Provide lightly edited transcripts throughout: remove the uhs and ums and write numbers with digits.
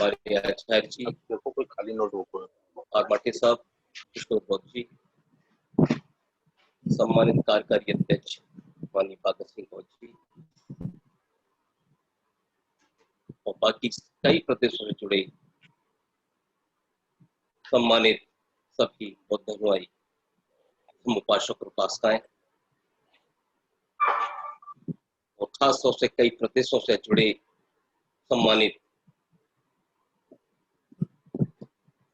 हमारे आचार्य जी, देखो कोई खाली नोटबुक और माटे साहब, किशोर बौद्ध जी, सम्मानित कार्यकारी अध्यक्ष माननीय भगत सिंह बौद्ध जी और बाकी कई प्रदेशों से जुड़े सम्मानित सभी बौद्ध अनुयायी, उपासक और उपासिकाएं और खास तौर से कई प्रदेशों से जुड़े सम्मानित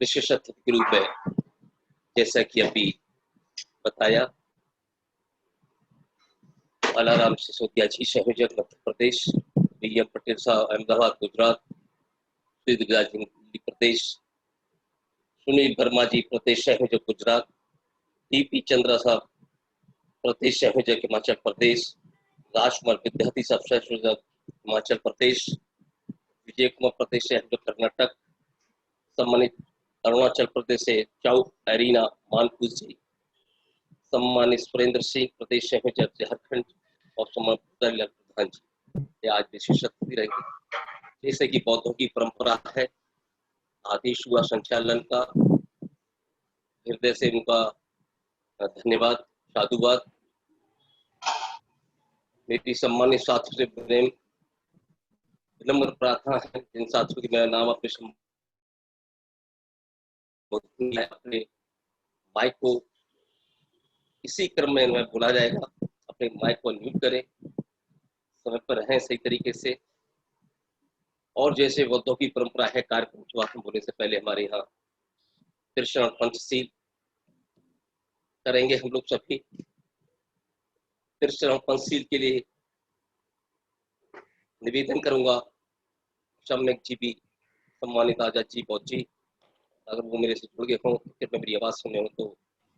विशेष अतिथि के रूप में, जैसा कि अभी बताया, अलाराम सिसोदिया जी संयोजक मध्य प्रदेश, बीएम पटेल साहब अहमदाबाद गुजरात, श्री दिल्ली प्रदेश, सुनील वर्मा जी प्रदेश संयोजक गुजरात, डीपी चंद्रा साहब प्रदेश संयोजक हिमाचल प्रदेश, राजकुमार विद्यार्थी साहब संयोजक हिमाचल प्रदेश, विजय कुमार प्रदेश संयोजक कर्नाटक, सम्मानित अरुणाचल प्रदेश से चाउ एरिना मानकुज जी, सम्मानित सुरेंद्र सिंह प्रदेश संयोजक झारखंड और सम्मानित प्रधान जी, ये आज विशेष अतिथि रहेंगे। जैसे कि बौद्धों की परंपरा है, आदेश हुआ संचालन का, हृदय से उनका धन्यवाद, साधुवाद। मेरी सम्मानित साथियों से विनम्र प्रार्थना है, जिन साथियों की मेरा नाम अपने माइक को इसी क्रम में हमें बोला जाएगा, अपने माइक को म्यूट करें, समय पर रहें सही तरीके से। और जैसे बौद्धों की परंपरा है, कार्यक्रम शुरुआत होने से पहले हमारे यहाँ त्रिशरण पंचशील करेंगे हम लोग सभी। त्रिशरण पंचशील के लिए निवेदन करूंगा, सम्यक जी भी, सम्मानित आचार्य जी बौद्ध जी, अगर वो मेरे से जुड़ गए हों, फिर मैं मेरी आवाज सुने हो तो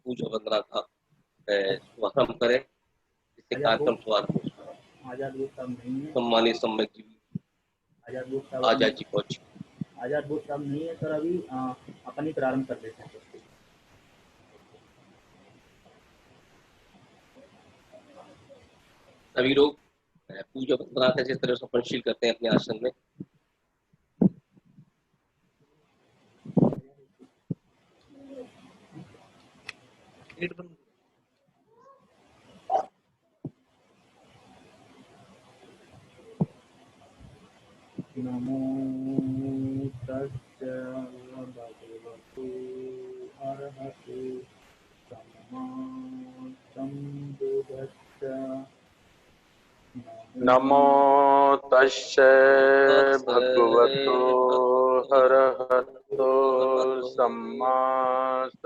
पूजा वंदना का शुभारंभ करें, जिससे कार्यक्रम शुरुआत हो। सम्मानित सम्यक जी, आचार्य जी बौद्ध जी। आजाद बोध साहब नहीं है सर, अभी अपन ही प्रारंभ कर देते हैं। सभी लोग पूजा वंदना का जिस तरह से पंचशील करते हैं अपने आसन में, नमो तस्सै भगवतो अरहतो सम्मा सम्बुद्धिस्सै। नमो तस्सै भगवतो अरहतो सम्मा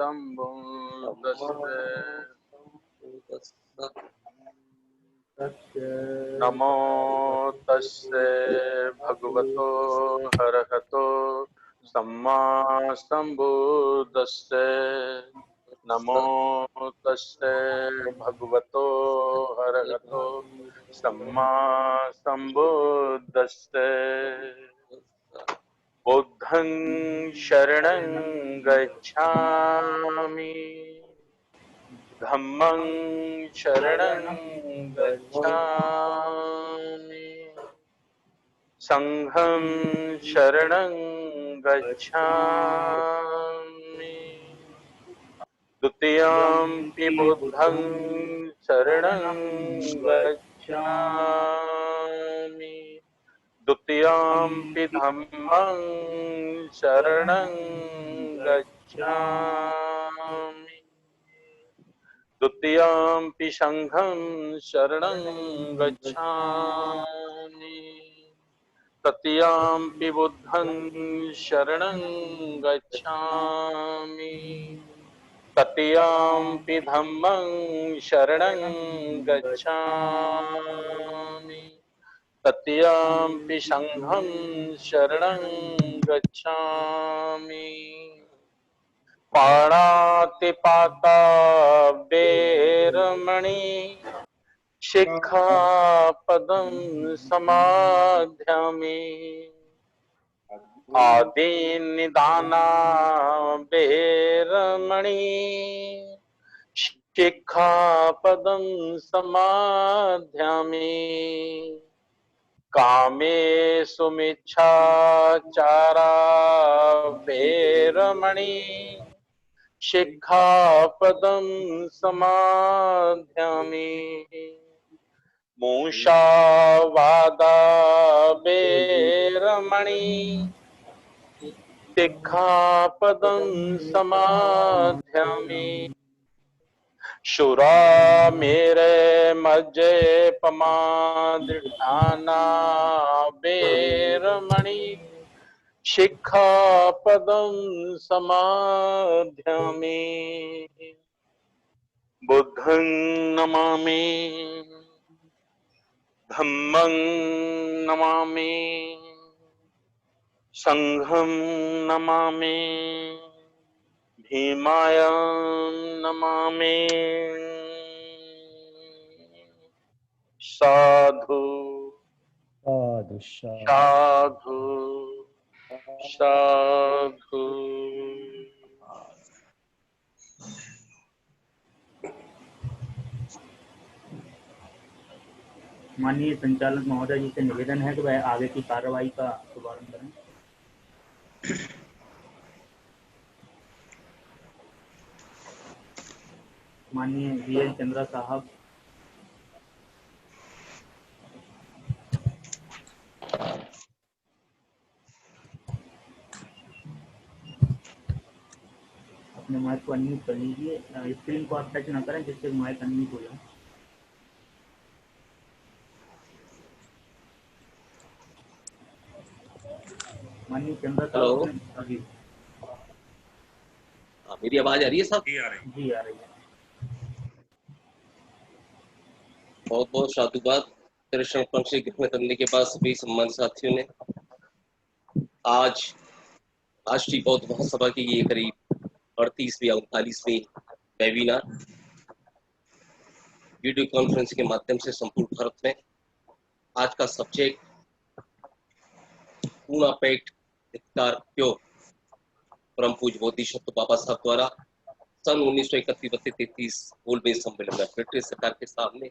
सम्बुद्धिस्सै। नमो तस्सै भगवतो अरहतो सम्मा सम्बुद्धिस्सै। नमो तस्सै भगवतो अरहतो सम्मा सम्बुद्धिस्सै। बुद्धं शरणं गच्छामि, धम्मं शरणं गच्छामि, संघं शरणं गच्छामि, द्वितीयंपि बुद्धं शरणं गच्छामि, द्वितीयंपि धम्मं शरणं गच्छामि, द्वितीयंपि संघं शरणं गच्छामि, तृतीयंपि बुद्धं शरणं गच्छामि, तृतीयंपि धम्मं शरणं गच्छामि, तृतीयंपि संघं शरणं गच्छामि। पाणातिपाता वेरमणि शिक्षापदं समाध्यामि, आदीनिदाना वेरमणि शिक्षापदं समाध्यामि, कामेषु मिच्छाचारा वेरमणि शिक्षापदं समादयामि मूषावादा वेरमणि शिक्षापदं समादयामि शुरा मेरे मज्जे पमादिठाना वेरमणि शिक्षापदं समादयामि बुद्धं नमामि धम्मं नमामि संघं नमामि भीमायं नमामि साधु साधु साधु साधु। माननीय संचालक महोदय जी से निवेदन है कि वह आगे की कार्रवाई का शुभारंभ करें। माननीय वीएल चंद्रा साहब। अपने माइक को अनम्यूट कर लीजिए, स्क्रीन को आप टच ना करें जिससे माइक अनम्यूट हो जाए। माननीय चंद्रा हेलो। साहब जी। मेरी आवाज आ रही है साहब? जी आ रही है। बहुत बहुत साधुवाद। कृष्ण पंक्षी ग्रहण करने के बाद सभी सम्मान साथियों ने आज राष्ट्रीय बौद्ध महासभा की ये करीब 38वीं या 39वीं वेबिनार वीडियो कॉन्फ्रेंस के माध्यम से संपूर्ण भारत में। आज का सब्जेक्ट पूना पैक्ट धिक्कार क्यों, परम पूज्य बोधिसत्व बाबा साहब द्वारा सन 1931-33 गोलमेज सम्मेलन में ब्रिटिश सरकार के सामने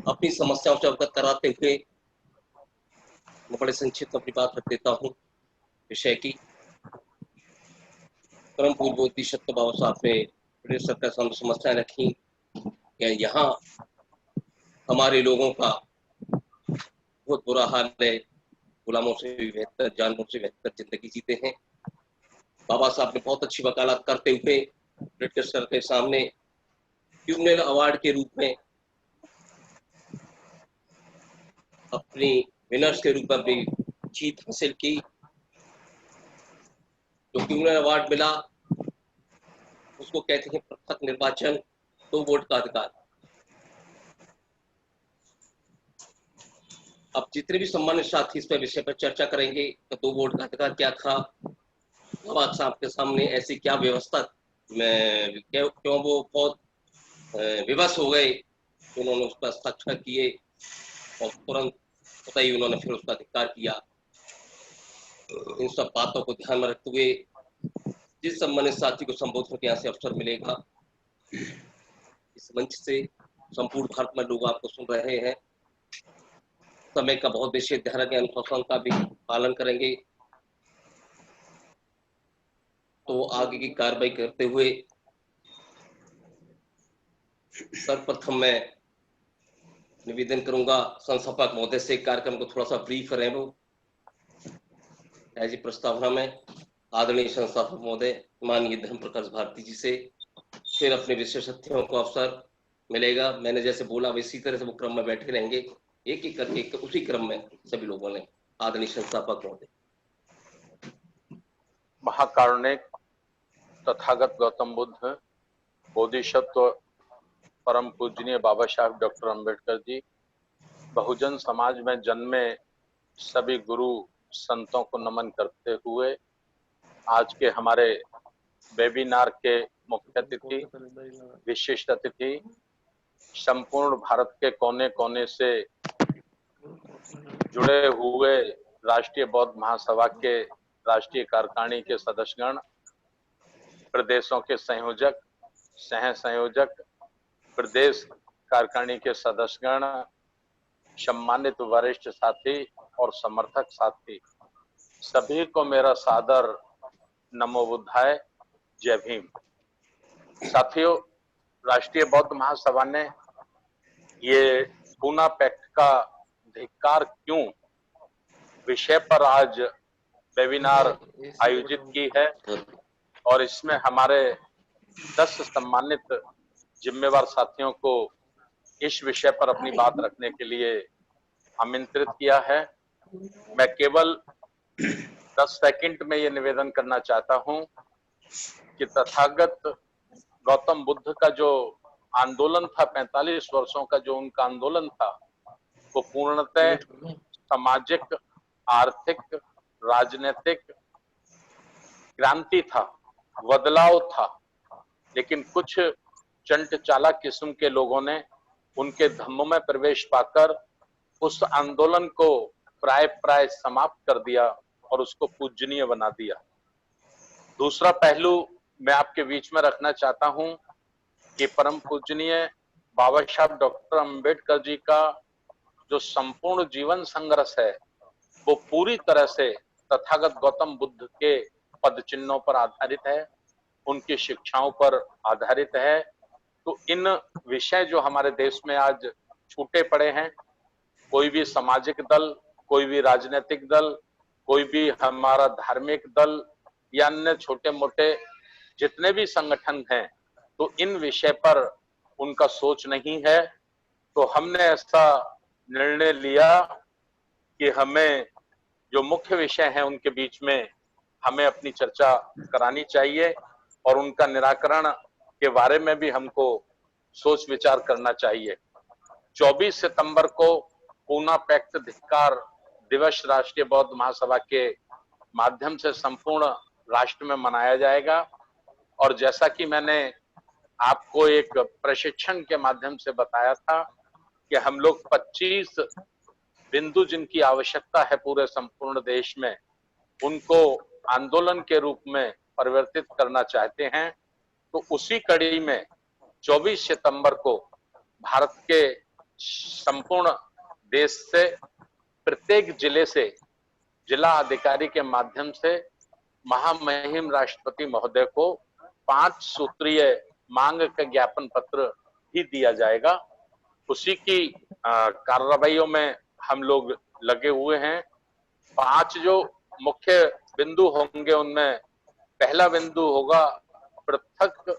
अपनी समस्याओं से अवगत कराते हुए मैं बड़े संक्षिप्त अपनी बात रख देता हूँ। विषय की परम पूज्य बोधिसत्व बाबा साहब ने ब्रिटिश सरकार के सामने समस्याएं रखी कि यहाँ हमारे लोगों का बहुत बुरा हाल है, गुलामों से भी बेहतर, जानवरों से बेहतर जिंदगी जीते हैं। बाबा साहब ने बहुत अच्छी वकालत करते हुए ब्रिटिश सरकार के सामने ट्यूबनेल अवार्ड के रूप में अपनी विनर्स के रूप में अपनी जीत हासिल की। जो ट्यूबनेल अवार्ड मिला उसको कहते हैं पृथक निर्वाचन, 2 वोट का अधिकार। अब जितने भी सम्मानित साथी इस पर विषय पर चर्चा करेंगे तो 2 वोट का अधिकार क्या था, बाबा साहब के सामने ऐसी क्या व्यवस्था में क्यों वो बहुत विवश हो गए, उन्होंने उस पर हस्ताक्षर किए और तुरंत पता ही उन्होंने फिर उसका अधिकार किया। इन सब बातों को ध्यान में रखते हुए जिस सम्मानित साथी को संबोधन के यहाँ से अवसर मिलेगा, इस मंच से संपूर्ण भारत में लोग आपको सुन रहे हैं, समय का बहुत विशेष ध्यान रखें, अनुशासन का भी पालन करेंगे। तो आगे की कार्रवाई करते हुए सर्वप्रथम मैं निवेदन करूंगा संस्थापक महोदय से कार्यक्रम को थोड़ा सा ब्रीफ करें। वो जी प्रस्तावना में आदरणीय संस्थापक महोदय माननीय धर्म प्रकाश भारती जी से फिर अपने विशेषज्ञों को अवसर मिलेगा। मैंने जैसे बोला इसी तरह से वो क्रम में बैठे रहेंगे, एक एक करके उसी क्रम में सभी लोगों ने। आदरणीय संस्थापक महोदय। महाकारुणिक तथागत गौतम बुद्ध बोधिसत्व परम पूजनीय बाबा साहब डॉक्टर अंबेडकर जी, बहुजन समाज में जन्मे सभी गुरु संतों को नमन करते हुए आज के हमारे वेबिनार के मुख्य अतिथि, विशिष्ट अतिथि, संपूर्ण भारत के कोने कोने से जुड़े हुए राष्ट्रीय बौद्ध महासभा के राष्ट्रीय कार्यकारिणी के सदस्यगण, प्रदेशों के संयोजक, सह संयोजक, प्रदेश कार्यकारिणी के सदस्यगण, सम्मानित वरिष्ठ साथी और समर्थक साथी, सभी को मेरा सादर नमो बुद्धाय, जय भीम। साथियों, राष्ट्रीय बौद्ध महासभा ने ये पूना पैक्ट का धिक्कार क्यों विषय पर आज वेबिनार आयोजित की है और इसमें हमारे 10 सम्मानित जिम्मेवार साथियों को इस विषय पर अपनी बात रखने के लिए आमंत्रित किया है। मैं केवल 10 सेकंड में ये निवेदन करना चाहता हूं कि तथागत गौतम बुद्ध का जो आंदोलन था, 45 वर्षों का जो उनका आंदोलन था, वो पूर्णतः सामाजिक, आर्थिक, राजनीतिक क्रांति था, बदलाव था। लेकिन कुछ चंट चालाक किस्म के लोगों ने उनके धम्मों में प्रवेश पाकर उस आंदोलन को प्राय समाप्त कर दिया और उसको पूजनीय बना दिया। दूसरा पहलू मैं आपके बीच में रखना चाहता हूं कि परम पूजनीय बाबा साहब डॉक्टर अंबेडकर जी का जो संपूर्ण जीवन संघर्ष है वो पूरी तरह से तथागत गौतम बुद्ध के पद चिन्हों पर आधारित है, उनकी शिक्षाओं पर आधारित है। तो इन विषय जो हमारे देश में आज छूटे पड़े हैं, कोई भी सामाजिक दल, कोई भी राजनीतिक दल, कोई भी हमारा धार्मिक दल या अन्य छोटे मोटे जितने भी संगठन हैं, तो इन विषय पर उनका सोच नहीं है। तो हमने ऐसा निर्णय लिया कि हमें जो मुख्य विषय हैं उनके बीच में हमें अपनी चर्चा करानी चाहिए और उनका निराकरण के बारे में भी हमको सोच विचार करना चाहिए। 24 सितंबर को पूना पैक्ट धिक्कार दिवस राष्ट्रीय बौद्ध महासभा के माध्यम से संपूर्ण राष्ट्र में मनाया जाएगा। और जैसा कि मैंने आपको एक प्रशिक्षण के माध्यम से बताया था कि हम लोग 25 बिंदु जिनकी आवश्यकता है पूरे संपूर्ण देश में, उनको आंदोलन के रूप में परिवर्तित करना चाहते हैं। तो उसी कड़ी में 24 सितंबर को भारत के संपूर्ण देश से प्रत्येक जिले से जिला अधिकारी के माध्यम से महामहिम राष्ट्रपति महोदय को 5 सूत्रीय मांग का ज्ञापन पत्र भी दिया जाएगा। उसी की कार्रवाइयों में हम लोग लगे हुए हैं। 5 जो मुख्य बिंदु होंगे उनमें पहला बिंदु होगा पृथक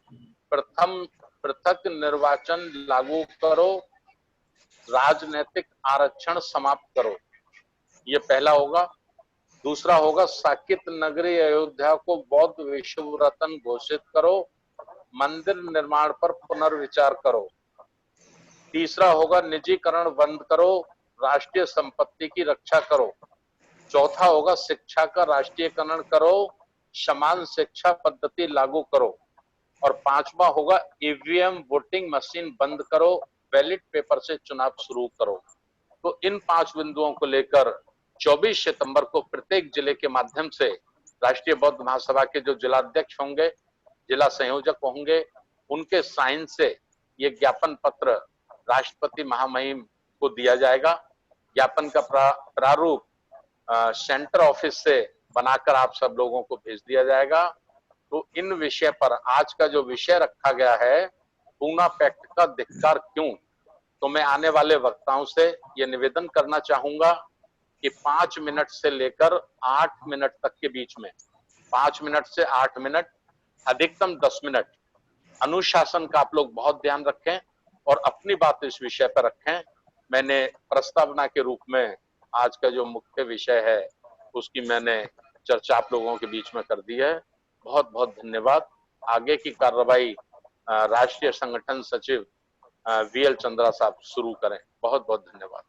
निर्वाचन लागू करो, राजनीतिक आरक्षण समाप्त करो, ये पहला होगा। दूसरा होगा साकेत नगरी अयोध्या को बौद्ध विश्व रत्न घोषित करो, मंदिर निर्माण पर पुनर्विचार करो। तीसरा होगा निजीकरण बंद करो, राष्ट्रीय संपत्ति की रक्षा करो। चौथा होगा शिक्षा का राष्ट्रीयकरण करो, समान शिक्षा पद्धति लागू करो। और 5वां होगा ईवीएम वोटिंग मशीन बंद करो, बैलेट पेपर से चुनाव शुरू करो। तो इन 5 बिंदुओं को लेकर 24 सितंबर को प्रत्येक जिले के माध्यम से राष्ट्रीय बौद्ध महासभा के जो जिलाध्यक्ष होंगे, जिला संयोजक होंगे, उनके साइन से ये ज्ञापन पत्र राष्ट्रपति महामहिम को दिया जाएगा। ज्ञापन का प्रारूप सेंटर ऑफिस से बनाकर आप सब लोगों को भेज दिया जाएगा। तो इन विषय पर आज का जो विषय रखा गया है, पूना पैक्ट का धिक्कार क्यों, तो मैं आने वाले वक्ताओं से ये निवेदन करना चाहूंगा कि 5 मिनट से लेकर 8 मिनट तक के बीच में, 5 मिनट से 8 मिनट, अधिकतम 10 मिनट अनुशासन का आप लोग बहुत ध्यान रखें और अपनी बात इस विषय पर रखें। मैंने प्रस्तावना के रूप में आज का जो मुख्य विषय है उसकी मैंने चर्चा आप लोगों के बीच में कर दी है। बहुत बहुत धन्यवाद। आगे की कार्रवाई राष्ट्रीय संगठन सचिव वीएल चंद्रा साहब शुरू करें। बहुत बहुत धन्यवाद।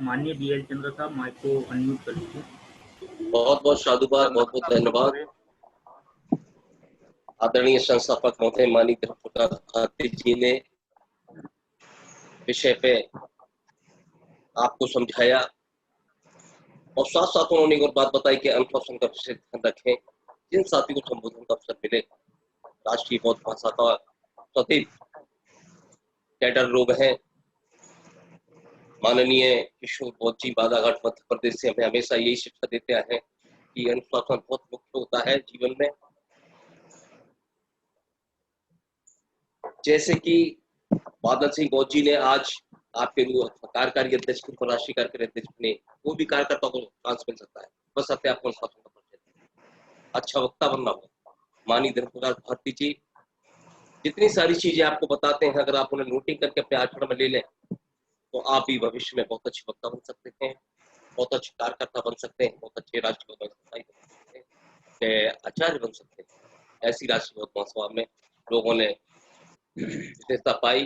माननीय वीएल चंद्रा साहब, माइक को अनम्यूट कर लीजिए। बहुत बहुत साधुवाद, बहुत बहुत धन्यवाद। आदरणीय संस्थापक महोदय माननीय धर्मप्रकाश भारती जी ने विषय पे आपको समझाया और साथ साथ उन्होंने एक और बात बताई कि अनुशासन का विशेष ध्यान रखें। जिन साथियों को संबोधन का अवसर मिले, राष्ट्रीय बौद्ध भाषा का सदैव कैडर लोग हैं। माननीय किशोर बौद्ध जी बालाघाट मध्य प्रदेश से हमें हमेशा यही शिक्षा देते हैं कि अनुशासन बहुत मुख्य होता है जीवन में। जैसे कि बादल सिंह बौद्ध जी ने आज आपके कार्यकारी अध्यक्ष की राष्ट्रीय कार्यकारी अध्यक्ष ने, वो भी कार्यकर्ता को चांस मिल सकता है, बस अपने आप को अनुशासन का परिचय, अच्छा वक्ता बनना हो। माननीय धर्मप्रकाश भारती जी जितनी सारी चीजें आपको बताते हैं, अगर आप उन्हें नोटिंग करके अपने आचरण में ले लें तो आप भी भविष्य में बहुत अच्छे वक्ता बन सकते हैं, बहुत अच्छे कार्यकर्ता बन सकते हैं, बहुत अच्छे राष्ट्रीय बन सकते हैं, आचार्य बन सकते हैं। ऐसी राष्ट्रीय महासभा में लोगों ने विशेषता पाई।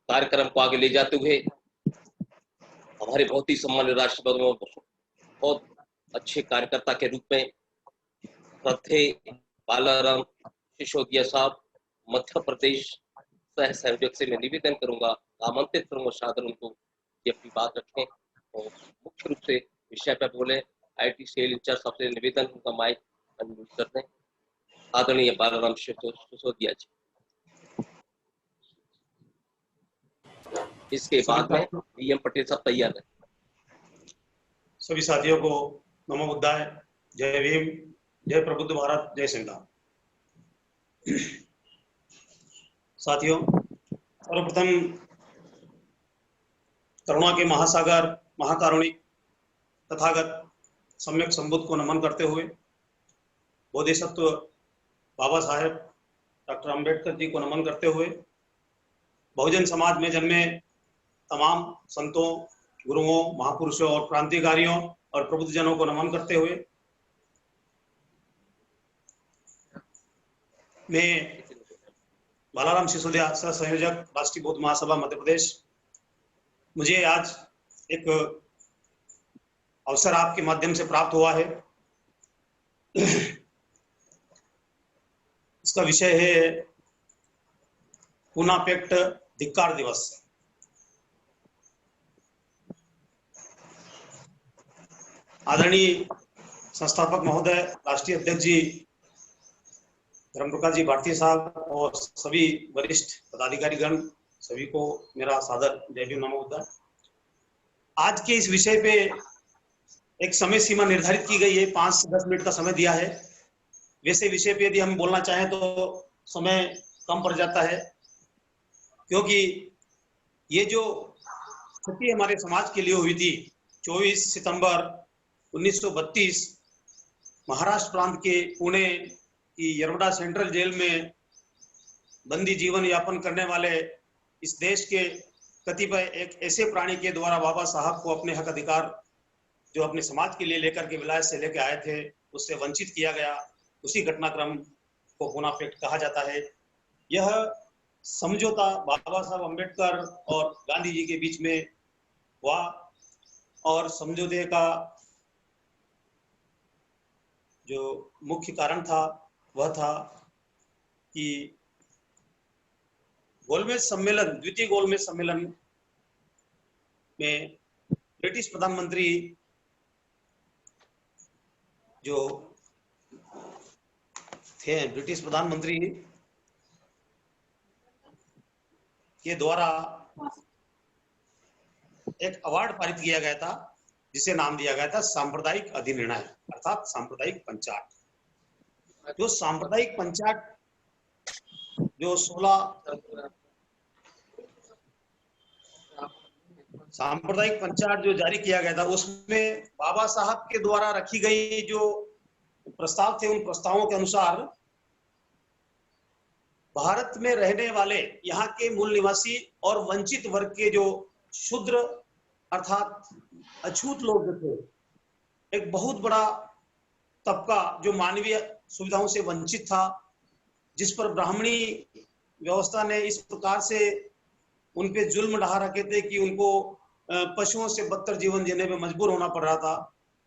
कार्यक्रम को आगे ले जाते हुए हमारे बहुत ही सम्मानित राष्ट्रपति बहुत अच्छे कार्यकर्ता के रूप में श्रद्धेय बालाराम सिसोदिया साहब मध्य प्रदेश सह संयोजक से मैं निवेदन करूंगा, आमंत्रित करूंगा सादर उनको ये अपनी बात रखें और मुख्य रूप से विषय पर बोले। आईटी सेल इंचार्ज साहब से निवेदन उनका माइक अनम्यूट कर दें। आदरणीय बालाराम सिसोदिया जी। इसके बाद में डीएम पटेल साहब तैयार है। सभी साथियों को नमो बुद्धाय, जय भीम, जय प्रबुद्ध भारत, जय संविधान। साथियों, सर्वप्रथम करुणा के महासागर महाकारुणिक तथागत सम्यक संबुद्ध को नमन करते हुए बोधिसत्व बाबा साहेब डॉक्टर अंबेडकर जी को नमन करते हुए बहुजन समाज में जन्मे तमाम संतों, गुरुओं, महापुरुषों और क्रांतिकारियों और प्रबुद्धजनों को नमन करते हुए मैं बालाराम सिसोदिया सह संयोजक राष्ट्रीय बौद्ध महासभा मध्य प्रदेश, मुझे आज एक अवसर आपके माध्यम से प्राप्त हुआ है। इसका विषय है पूना पैक्ट धिक्कार दिवस। आदरणीय संस्थापक महोदय, राष्ट्रीय अध्यक्ष जी धर्मप्रकाश जी भारती साहब और सभी वरिष्ठ पदाधिकारीगण, सभी को मेरा सादर जय भीम, नमो बुद्धाय। आज के इस विषय पे एक समय सीमा निर्धारित की गई है, 5 से 10 मिनट का समय दिया है। वैसे विषय पे यदि हम बोलना चाहें तो समय कम पड़ जाता है, क्योंकि ये जो क्षति हमारे समाज के लिए हुई थी 24 सितंबर 1932 महाराष्ट्र प्रांत के पुणे की यरवड़ा सेंट्रल जेल में बंदी जीवन यापन करने वाले इस देश के कतिपय एक ऐसे प्राणी के द्वारा बाबा साहब को अपने हक अधिकार जो अपने समाज के लिए लेकर के विलायत से लेकर आए थे उससे वंचित किया गया, उसी घटनाक्रम को पूना पैक्ट कहा जाता है। यह समझौता बाबा साहब अम्बेडकर और गांधी जी के बीच में हुआ और समझौते का जो मुख्य कारण था वह था कि गोलमेज सम्मेलन, द्वितीय गोलमेज सम्मेलन में ब्रिटिश प्रधानमंत्री जो थे, ब्रिटिश प्रधानमंत्री के द्वारा एक अवार्ड पारित किया गया था जिसे नाम दिया गया था सांप्रदायिक अधिनिर्णय अर्थात सांप्रदायिक पंचाट। जो सांप्रदायिक पंचाट जो 16 सांप्रदायिक पंचाट जो जारी किया गया था उसमें बाबा साहब के द्वारा रखी गई जो प्रस्ताव थे, उन प्रस्तावों के अनुसार भारत में रहने वाले यहाँ के मूल निवासी और वंचित वर्ग के जो शूद्र अर्थात अछूत लोग थे, एक बहुत बड़ा तबका जो मानवीय सुविधाओं से वंचित था, जिस पर ब्राह्मणी व्यवस्था ने इस प्रकार से उन पे जुल्म ढा रखे थे कि उनको पशुओं से बदतर जीवन जीने में मजबूर होना पड़ रहा था।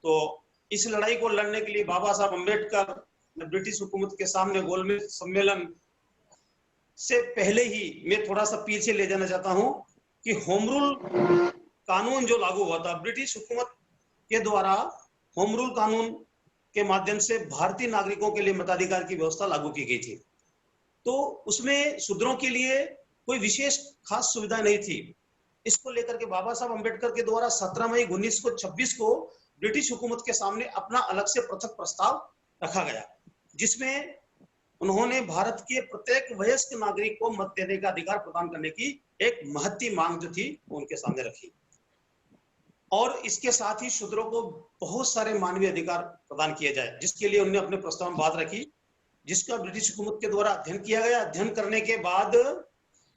तो इस लड़ाई को लड़ने के लिए बाबा साहब अम्बेडकर ने ब्रिटिश हुकूमत के सामने गोलमेज सम्मेलन से पहले ही, मैं थोड़ा सा पीछे ले जाना चाहता हूं, कि होम रूल कानून जो लागू हुआ था ब्रिटिश हुकूमत के द्वारा, होम रूल कानून के माध्यम से भारतीय नागरिकों के लिए मताधिकार की व्यवस्था लागू की गई थी। तो उसमें शूद्रों के लिए कोई विशेष खास सुविधा नहीं थी। इसको लेकर के बाबा साहब अम्बेडकर के द्वारा 17 मई 1926 को ब्रिटिश हुकूमत के सामने अपना अलग से पृथक प्रस्ताव रखा गया, जिसमें उन्होंने भारत के प्रत्येक वयस्क नागरिक को मत देने का अधिकार प्रदान करने की एक महत्वपूर्ण मांग जो थी वो उनके सामने रखी। और इसके साथ ही शूद्रों को बहुत सारे मानवीय अधिकार प्रदान किए जाए, जिसके लिए उन्होंने अपने प्रस्ताव में बात रखी, जिसका ब्रिटिश हुकूमत के द्वारा अध्ययन किया गया। अध्ययन करने के बाद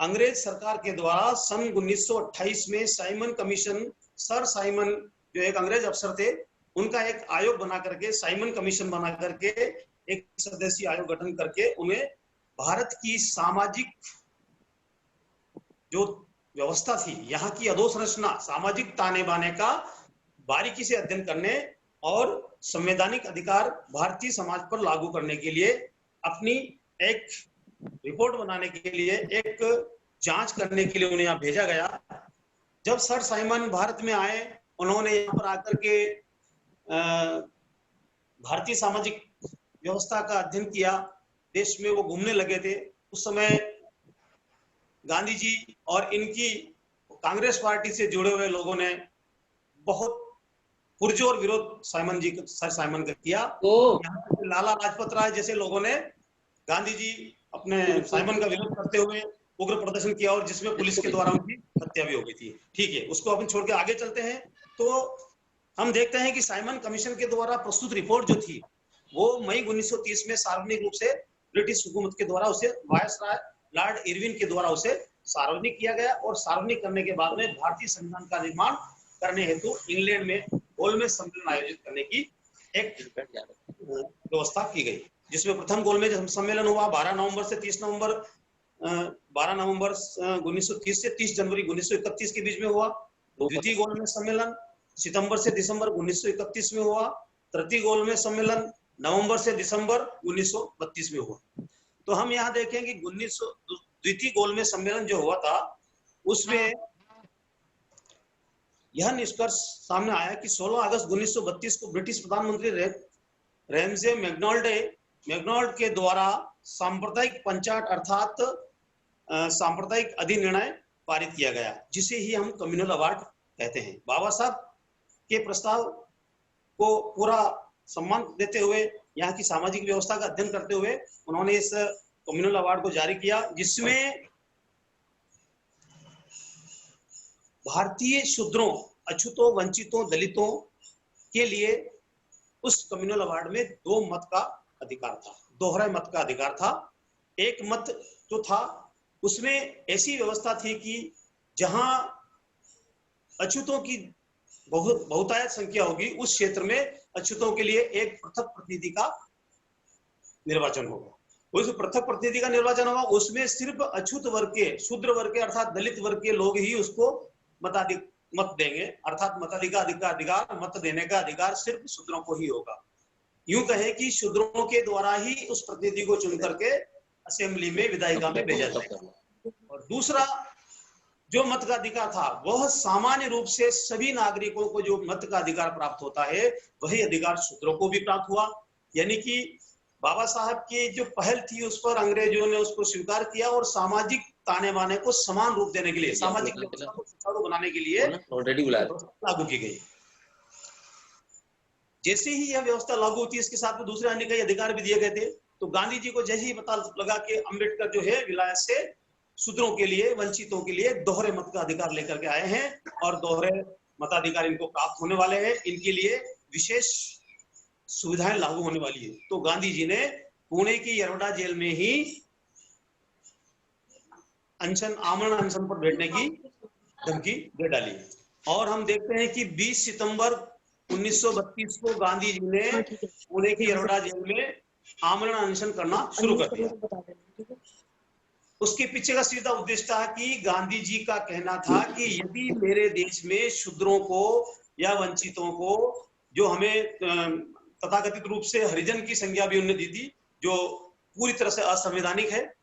अंग्रेज सरकार के द्वारा सन 1928 में साइमन कमीशन, सर साइमन जो एक अंग्रेज अफसर थे, उनका एक आयोग बना करके, साइमन कमीशन बना करके एक सदस्यीय आयोग गठन करके उन्हें भारत की सामाजिक जो व्यवस्था थी, यहाँ की अधोसंरचना, सामाजिक ताने बाने का बारीकी से अध्ययन करने और संवैधानिक अधिकार भारतीय समाज पर लागू करने के लिए अपनी एक रिपोर्ट बनाने के लिए, एक जांच करने के लिए उन्हें यहाँ भेजा गया। जब सर साइमन भारत में आए, उन्होंने यहाँ पर आकर के भारतीय सामाजिक व्यवस्था का अध्ययन किया, देश में वो घूमने लगे थे। उस समय गांधी जी और इनकी कांग्रेस पार्टी से जुड़े हुए लोगों ने बहुत पुरजोर विरोध साइमन जी, सर साइमन का किया। तो यहाँ पर लाला लाजपत राय जैसे लोगों ने गांधी जी अपने साइमन का विरोध करते हुए उग्र प्रदर्शन किया, और जिसमें पुलिस के द्वारा उनकी हत्या भी हो गई थी। ठीक है, उसको अपन छोड़ के आगे चलते हैं। तो हम देखते हैं कि साइमन कमीशन के द्वारा प्रस्तुत रिपोर्ट जो थी वो मई 1930 में सार्वजनिक रूप से ब्रिटिश हुकूमत के द्वारा उसे वायसराय लॉर्ड इरविन के द्वारा उसे सार्वजनिक किया गया, और सार्वजनिक करने के बाद में भारतीय संविधान का निर्माण करने हेतु इंग्लैंड में गोलमेज सम्मेलन आयोजित करने की एक व्यवस्था की गई, जिसमें प्रथम गोलमेज सम्मेलन हुआ 12 नवंबर से 30 नवंबर 1930 से 30 जनवरी 1931 के बीच में हुआ। द्वितीय गोलमेज सम्मेलन सितंबर से दिसंबर 1931 में हुआ। तृतीय गोलमेज सम्मेलन नवंबर से दिसंबर 1932 में हुआ। तो हम यहाँ देखें कि द्वितीय गोलमेज सम्मेलन जो हुआ था उसमें यह निष्कर्ष सामने आया कि 16 अगस्त 1932 को ब्रिटिश प्रधानमंत्री रैमजे मैकडॉनल्ड के द्वारा सांप्रदायिक पंचायत अर्थात सांप्रदायिक अधिनिर्णय पारित किया गया, जिसे ही हम कम्युनल अवार्ड कहते हैं। बाबा साहब के प्रस्ताव को पूरा सम्मान देते हुए, यहाँ की सामाजिक व्यवस्था का अध्ययन करते हुए उन्होंने इस कम्युनल अवार्ड को जारी किया, जिसमें भारतीय शूद्रों, अछूतों, वंचितों, दलितों के लिए उस कम्युनल अवार्ड में 2 मत का अधिकार था, दोहरा मत का अधिकार था। एक मत जो था उसमें ऐसी व्यवस्था थी कि जहां अछूतों की बहुतायत संख्या होगी, उस क्षेत्र में अछूतों के लिए एक पृथक प्रतिनिधि का निर्वाचन होगा। उस पृथक प्रतिनिधि का निर्वाचन होगा, उसमें सिर्फ अछूत वर्ग के, शूद्र वर्ग के अर्थात दलित वर्ग के लोग ही उसको मत देंगे, अर्थात मताधिकार मत देने का अधिकार सिर्फ शूद्रों को ही होगा। यूं कहें कि शूद्रों के द्वारा ही उस प्रतिनिधि को चुन करके असेंबली में, विधायिका में भेजा जाएगा। और दूसरा जो मत का अधिकार था वह सामान्य रूप से सभी नागरिकों को जो मत का अधिकार प्राप्त होता है वही अधिकार शूद्रों को भी प्राप्त हुआ। यानी कि बाबा साहब की जो पहल थी उस पर अंग्रेजों ने उसको स्वीकार किया, और सामाजिक ताने बाने को समान रूप देने के लिए, सामाजिक व्यवस्था को सुचारू बनाने के लिए लागू की गई। जैसे ही यह व्यवस्था लागू होती है, इसके साथ में दूसरे अन्य कई अधिकार भी दिए गए थे। तो गांधी जी को जैसे ही पता लगा कि अम्बेडकर जो है विलायत से शूद्रों के लिए, वंचितों के लिए दोहरे मत का अधिकार लेकर के आए हैं, और दोहरे मताधिकार इनको प्राप्त होने वाले हैं, इनके लिए विशेष सुविधाएं लागू होने वाली है। तो गांधी जी ने पुणे की यरोडा जेल में ही आमरण अनशन पर बैठने की धमकी दे डाली। और हम देखते हैं कि 20 सितंबर 1932 को गांधी जी ने पुणे की यरोडा जेल में आमरण अनशन करना शुरू कर दिया। उसके पीछे का सीधा उद्देश्य था कि गांधी जी का कहना था कि यदि मेरे देश में शूद्रों को या वंचितों को, जो हमें तथाकथित रूप से हरिजन की संज्ञा भी उन्होंने दी थी, जो पूरी तरह से असंवैधानिक है,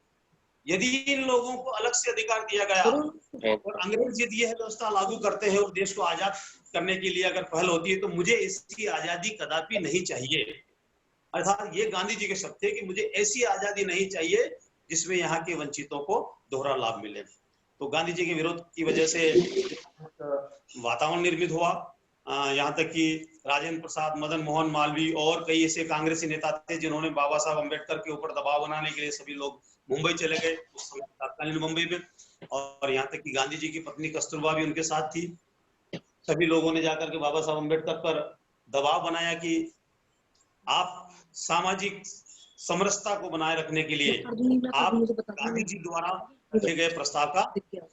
यदि इन लोगों को अलग से अधिकार दिया गया और अंग्रेज यदि यह व्यवस्था लागू करते हैं और देश को आजाद करने के लिए अगर पहल होती है, तो मुझे इसकी आजादी कदापि नहीं चाहिए। अर्थात ये गांधी जी के शब्द थे कि मुझे ऐसी आजादी नहीं चाहिए जिसमें यहाँ के वंचितों को दोहरा लाभ मिले। तो गांधी जी के विरोध की वजह से वातावरण निर्मित हुआ। यहाँ तक कि राजेंद्र प्रसाद, मदन मोहन मालवीय और कई ऐसे कांग्रेसी नेता थे जिन्होंने बाबा साहब अम्बेडकर के ऊपर दबाव बनाने के लिए सभी लोग मुंबई चले गए, उस समय तत्कालीन मुंबई में। और यहाँ तक कि गांधी जी की पत्नी कस्तूरबा भी उनके साथ थी। सभी लोगों ने जाकर के बाबा साहब अम्बेडकर पर दबाव बनाया कि आप सामाजिक समरसता को बनाए रखने के लिए आप गांधी जी द्वारा रखे गए प्रस्ताव का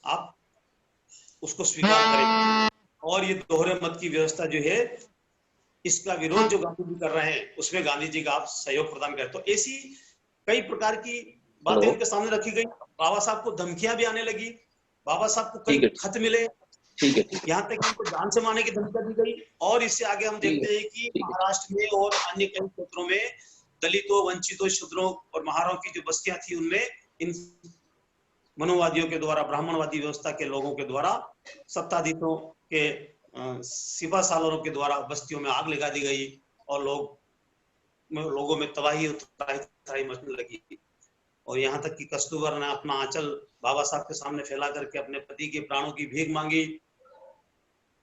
आप उसको स्वीकार करें, और ये दोहरे मत की व्यवस्था जो है इसका विरोध जो गांधी जी कर रहे हैं उसमें गांधी जी का आप सहयोग प्रदान करें। तो ऐसी कई प्रकार की बातें उनके सामने रखी गई। बाबा साहब को धमकियां भी आने लगी, बाबा साहब को कई खत मिले, यहाँ तक कि उनको जान से मारने की धमकी दी गई। और इससे आगे हम देखते हैं कि महाराष्ट्र में और अन्य कई क्षेत्रों में दलितों, वंचितों, शूद्रों और महारों की जो बस्तियां थी उनमें इन मनोवादियों के द्वारा, ब्राह्मणवादी व्यवस्था के लोगों के द्वारा, सत्ताधीशों के सिपा सालारों के द्वारा बस्तियों में आग लगा दी गई और लोगों में तबाही मचने लगी। और यहाँ तक कि कस्तूरबा ने अपना आंचल बाबा साहब के सामने फैला करके अपने पति के प्राणों की भीख मांगी।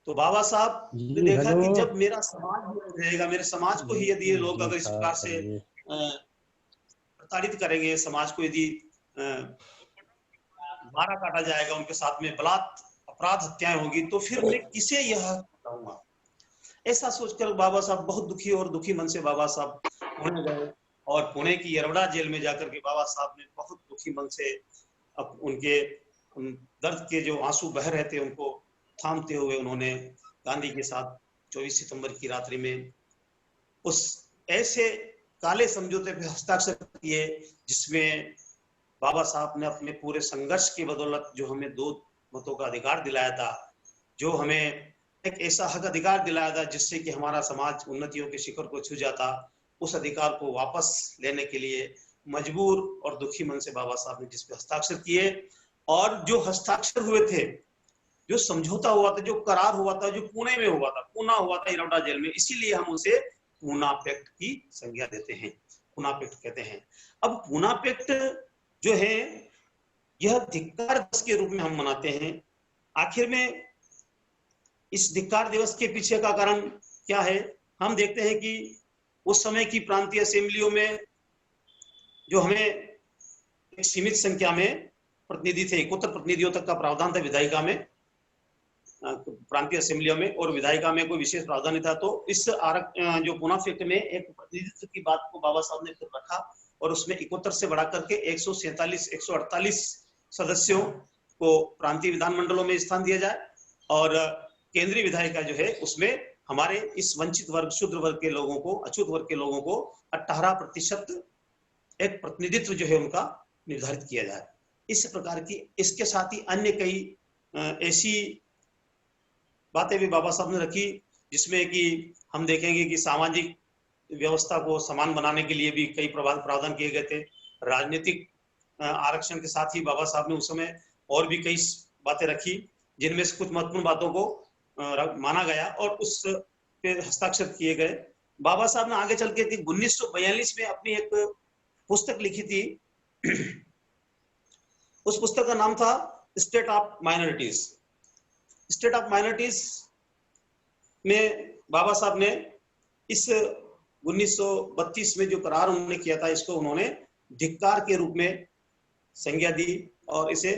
तो बाबा साहब ने देखा कि जब मेरा समाज रहेगा, मेरे समाज को ही यदि ये लोग अगर इस प्रकार से प्रताड़ित करेंगे, समाज को यदि मारा काटा जाएगा, उनके साथ में बलात् अपराध हत्याएं होगी, तो फिर मैं किसे यह बताऊंगा। ऐसा सोचकर बाबा साहब बहुत दुखी और दुखी मन से बाबा साहब पुणे गए और पुणे की येरवड़ा जेल में जाकर के बाबा साहब ने बहुत दुखी मन से उनके दर्द के जो आंसू बह रहे थे उनको थामते हुए उन्होंने गांधी के साथ 24 सितंबर की रात्रि में उस ऐसे काले समझौते पे हस्ताक्षर किए जिसमें बाबा साहब ने अपने पूरे संघर्ष की बदौलत जो हमें 2 मतों का अधिकार दिलाया था, जो हमें एक ऐसा हक अधिकार दिलाया था जिससे कि हमारा समाज उन्नतियों के शिखर को छू जाता, उस अधिकार को वापस लेने के लिए मजबूर और दुखी मन से बाबा साहब ने जिस पे हस्ताक्षर किए। और जो हस्ताक्षर हुए थे, जो समझौता हुआ था, जो करार हुआ था, जो पुणे में हुआ था, पूना हुआ था येरवड़ा जेल में, इसीलिए हम उसे पूना पैक्ट की संज्ञा देते हैं, पूना पैक्ट कहते हैं। अब पूना पैक्ट जो है यह धिक्कार दिवस के रूप में हम मनाते हैं। आखिर में इस धिक्कार दिवस के पीछे का कारण क्या है? हम देखते हैं कि उस समय की प्रांतीय असेंबलियों में जो हमें एक सीमित संख्या में प्रतिनिधि थे, 71 प्रतिनिधियों तक का प्रावधान था विधायिका में, प्रांतीय असेंबलियों में, और विधायिका में कोई विशेष प्रावधान नहीं था। तो इस जो पूना पैक्ट में एक प्रतिनिधित्व की बात को बाबा साहब ने फिर रखा और उसमें 71 से बढ़ा करके 148 सदस्यों को प्रांतीय विधानमंडलों में स्थान दिया जाए और केंद्रीय विधायिका जो है उसमें हमारे इस वंचित वर्ग, शूद्र वर्ग के लोगों को, अछूत वर्ग के लोगों को 18% एक प्रतिनिधित्व जो है उनका निर्धारित किया जाए। इस प्रकार की, इसके साथ ही अन्य कई ऐसी बातें भी बाबा साहब ने रखी जिसमें कि हम देखेंगे कि सामाजिक व्यवस्था को समान बनाने के लिए भी कई प्रावधान किए गए थे। राजनीतिक आरक्षण के साथ ही बाबा साहब ने उस समय और भी कई बातें रखी जिनमें से कुछ महत्वपूर्ण बातों को माना गया और उस पे हस्ताक्षर किए गए। बाबा साहब ने आगे चल के 1942 में अपनी एक पुस्तक लिखी थी। उस पुस्तक का नाम था state of minorities. State of minorities में बाबा साहब ने इस 1932 में जो करार उन्होंने किया था, इसको उन्होंने धिक्कार के रूप में संज्ञा दी और इसे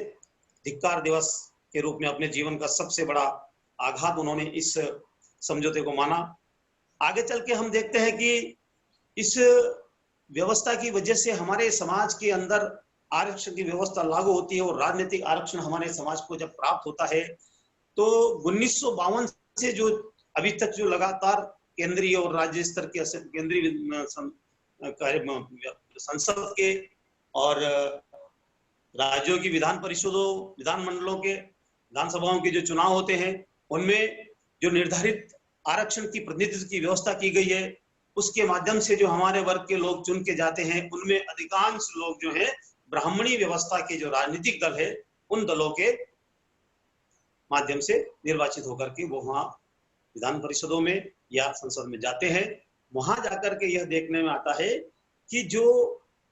धिक्कार दिवस के रूप में अपने जीवन का सबसे बड़ा आघात उन्होंने इस समझौते को माना। आगे चल के हम देखते हैं कि इस व्यवस्था की वजह से हमारे समाज के अंदर आरक्षण की व्यवस्था लागू होती है और राजनीतिक आरक्षण हमारे समाज को जब प्राप्त होता है तो 1952 से जो अभी तक जो लगातार केंद्रीय और राज्य स्तर के केंद्रीय संसद के और राज्यों की विधान परिषदों, विधानमंडलों के, विधानसभाओं के जो चुनाव होते हैं उनमें जो निर्धारित आरक्षण की प्रतिनिधित्व की व्यवस्था की गई है, उसके माध्यम से जो हमारे वर्ग के लोग चुन के जाते हैं उनमें अधिकांश लोग जो है ब्राह्मणी व्यवस्था के जो राजनीतिक दल है उन दलों के माध्यम से निर्वाचित होकर के वो वहां विधान परिषदों में या संसद में जाते हैं। वहां जाकर के यह देखने में आता है कि जो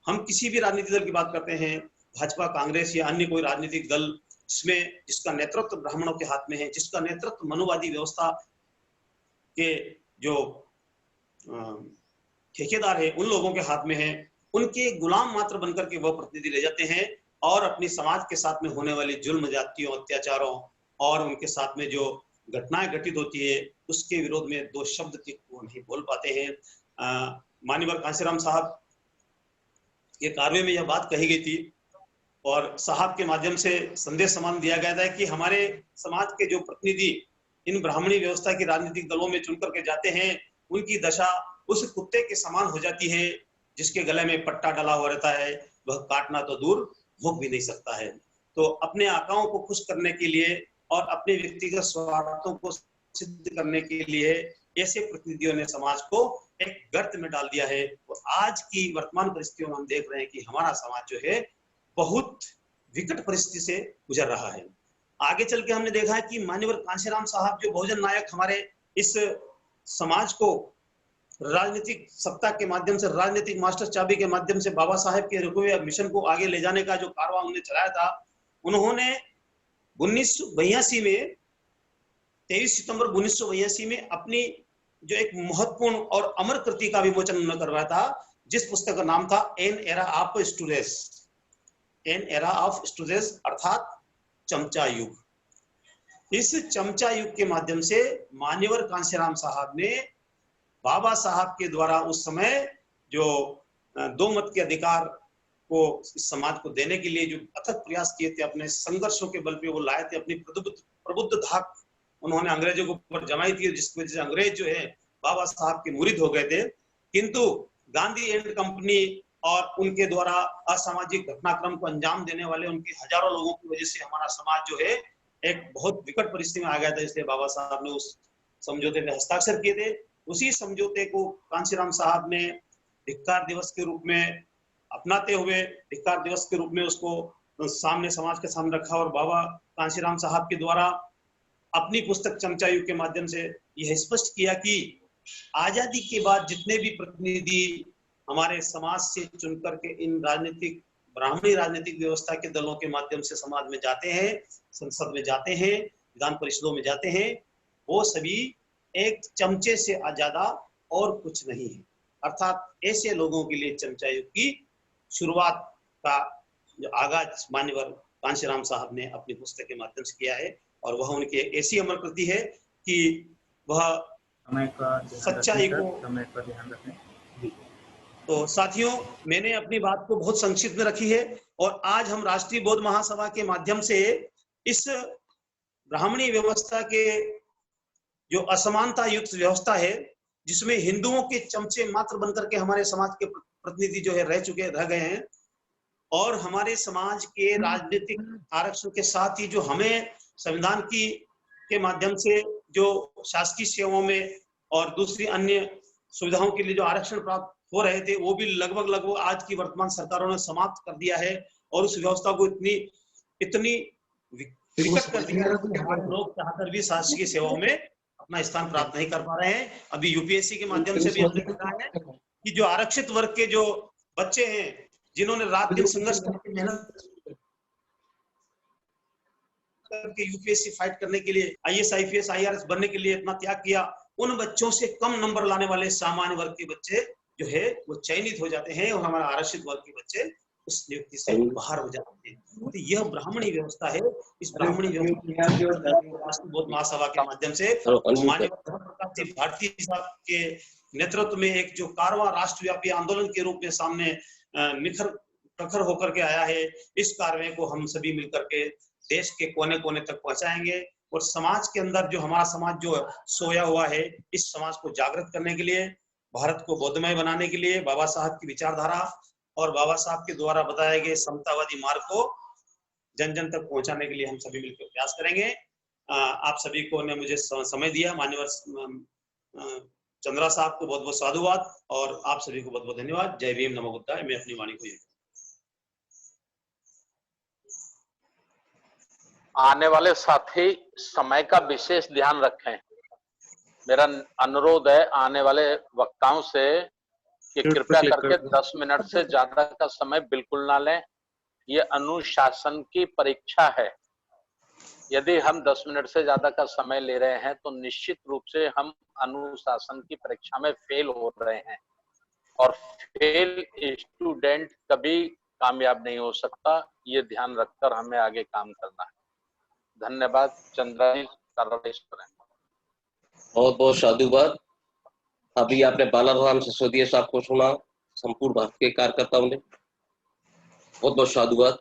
हम किसी भी राजनीतिक दल की बात करते हैं, भाजपा, कांग्रेस या अन्य कोई राजनीतिक दल जिसका नेतृत्व ब्राह्मणों के हाथ में है, जिसका नेतृत्व मनुवादी व्यवस्था के जो ठेकेदार है उन लोगों के हाथ में है, उनके गुलाम मात्र बनकर के वह प्रतिनिधि ले जाते हैं और अपनी समाज के साथ में होने वाली जुल्म, जातियों, अत्याचारों और उनके साथ में जो घटनाएं घटित होती है उसके विरोध में दो शब्द वो नहीं बोल पाते हैं। मान्यवर कांशीराम साहब के कार्य में यह बात कही गई थी और साहब के माध्यम से संदेश समान दिया गया था कि हमारे समाज के जो प्रतिनिधि इन ब्राह्मणी व्यवस्था की राजनीतिक दलों में चुन करके जाते हैं, उनकी दशा उस कुत्ते के समान हो जाती है जिसके गले में पट्टा डला हुआ रहता है, वह काटना तो दूर भोग भी नहीं सकता है। तो अपने आकाओं को खुश करने के लिए और अपने व्यक्तिगत स्वार्थों को सिद्ध करने के लिए ऐसे प्रतिनिधियों ने समाज को एक गर्त में डाल दिया है। और आज की वर्तमान परिस्थितियों में हम देख रहे हैं कि हमारा समाज जो है बहुत विकट परिस्थिति से गुजर रहा है। आगे चल के हमने देखा है कि मान्यवर कांशीराम साहब जो बहुजन नायक हमारे इस समाज को राजनीतिक सत्ता के माध्यम से, राजनीतिक मास्टर चाबी के माध्यम से बाबा साहेब के रुकवे मिशन को आगे ले जाने का जो कारवां उन्होंने चलाया था, उन्होंने 1982 में 23 सितंबर 1982 में अपनी जो एक महत्वपूर्ण और अमर कृति का विमोचन उन्होंने करवाया था, जिस पुस्तक का नाम था an era of students, an era of students अर्थात चमचा युग। इस चमचा युग के माध्यम से मान्यवर कांशीराम साहब ने बाबा साहब के द्वारा उस समय जो दो मत के अधिकार को इस समाज को देने के लिए जो अथक प्रयास किए थे, अपने संघर्षों के बल पे वो लाए थे, अपनी प्रबुद्ध धाक उन्होंने अंग्रेजों के ऊपर जमाई थी, जिसकी वजह से अंग्रेज जो है बाबा साहब के मुरीद हो गए थे। किंतु गांधी एंड कंपनी और उनके द्वारा असामाजिक घटनाक्रम को अंजाम देने वाले उनके हजारों लोगों की वजह से हमारा समाज जो है एक बहुत विकट परिस्थिति में आ गया था। इसलिए बाबा साहब ने उस समझौते पे हस्ताक्षर किए थे। उसी समझौते को कांशीराम साहब ने धिक्कार दिवस के रूप में अपनाते हुए धिक्कार दिवस के रूप में उसको सामने समाज के सामने रखा और बाबा कांशीराम साहब के द्वारा अपनी पुस्तक चमचा युग के माध्यम से यह स्पष्ट किया कि आजादी के बाद जितने भी प्रतिनिधि हमारे समाज से चुनकर के इन राजनीतिक ब्राह्मणी राजनीतिक व्यवस्था के दलों के माध्यम से समाज में जाते हैं, संसद में जाते हैं, विधान परिषदों में जाते हैं, वो सभी एक चमचे से ज्यादा और कुछ नहीं है। अर्थात ऐसे लोगों के लिए चमचा युग की शुरुआत का जो आगाज मान्यवर कांशीराम साहब ने अपनी पुस्तक के माध्यम से किया है और वह उनकी ऐसी अमर कृति है कि वह सच्चाई को ध्यान रखें। तो साथियों, मैंने अपनी बात को बहुत संक्षिप्त में रखी है और आज हम राष्ट्रीय बौद्ध महासभा के माध्यम से इस ब्राह्मणी व्यवस्था के जो असमानता युक्त व्यवस्था है, जिसमें हिंदुओं के चमचे मात्र बनकर के हमारे समाज के प्रतिनिधि जो है रह गए हैं और हमारे समाज के राजनीतिक आरक्षण के साथ ही जो हमें संविधान के माध्यम से जो शासकीय सेवाओं में और दूसरी अन्य सुविधाओं के लिए जो आरक्षण प्राप्त हो रहे थे, वो भी लगभग आज की वर्तमान सरकारों ने समाप्त कर दिया है और उस व्यवस्था को इतनी विकट कर दिया है कि लोग चाहकर भी शासकीय सेवाओं में अपना स्थान प्राप्त नहीं कर पा रहे हैं। अभी यूपीएससी के माध्यम से भी हमने देखा है कि जो आरक्षित वर्ग के जो बच्चे हैं, जिन्होंने रात दिन संघर्ष करके मेहनत करके यूपीएससी फाइट करने के लिए, आईएएस आईपीएस आईआरएस बनने के लिए इतना त्याग किया, उन बच्चों से कम नंबर लाने वाले सामान्य वर्ग के बच्चे जो है वो चयनित हो जाते हैं और हमारा आरक्षित वर्ग के बच्चे उस नियुक्ति से बाहर हो जाते हैं। तो यह ब्राह्मणी व्यवस्था है। इस ब्राह्मणी व्यवस्था राष्ट्रीय बौद्ध महासभा के माध्यम से माननीय भारतीय साहब के नेतृत्व में एक जो कारवां राष्ट्रव्यापी आंदोलन के रूप में सामने प्रखर होकर के आया है, इस कार्य को हम सभी मिलकर के देश के कोने कोने तक पहुंचाएंगे और समाज के अंदर जो हमारा समाज जो सोया हुआ है, इस समाज को जागृत करने के लिए, भारत को बौद्धमय बनाने के लिए बाबा साहब की विचारधारा और बाबा साहब के द्वारा बताए गए समतावादी मार्ग को जन जन तक पहुंचाने के लिए हम सभी मिलकर प्रयास करेंगे। आप सभी को ने मुझे समय दिया, मान्यवर चंद्रा साहब को बहुत बहुत साधुवाद और आप सभी को बहुत बहुत धन्यवाद। जय भीम, नमो बुद्धाय। मैं अपनी वाणी को आने वाले साथी समय का विशेष ध्यान रखें। मेरा अनुरोध है आने वाले वक्ताओं से कि कृपया करके 10 मिनट से ज्यादा का समय बिल्कुल ना लें। ये अनुशासन की परीक्षा है। यदि हम 10 मिनट से ज्यादा का समय ले रहे हैं तो निश्चित रूप से हम अनुशासन की परीक्षा में फेल हो रहे हैं, और फेल स्टूडेंट कभी कामयाब नहीं हो सकता। ये ध्यान रखकर हमें आगे काम करना है। धन्यवाद। चंद्रा जी कार्रवाई करें। बहुत बहुत साधुवाद। अभी आपने बालाराम सिसोदिया साहब को सुना, संपूर्ण भारत के कार्यकर्ताओं ने। बहुत बहुत साधुवाद।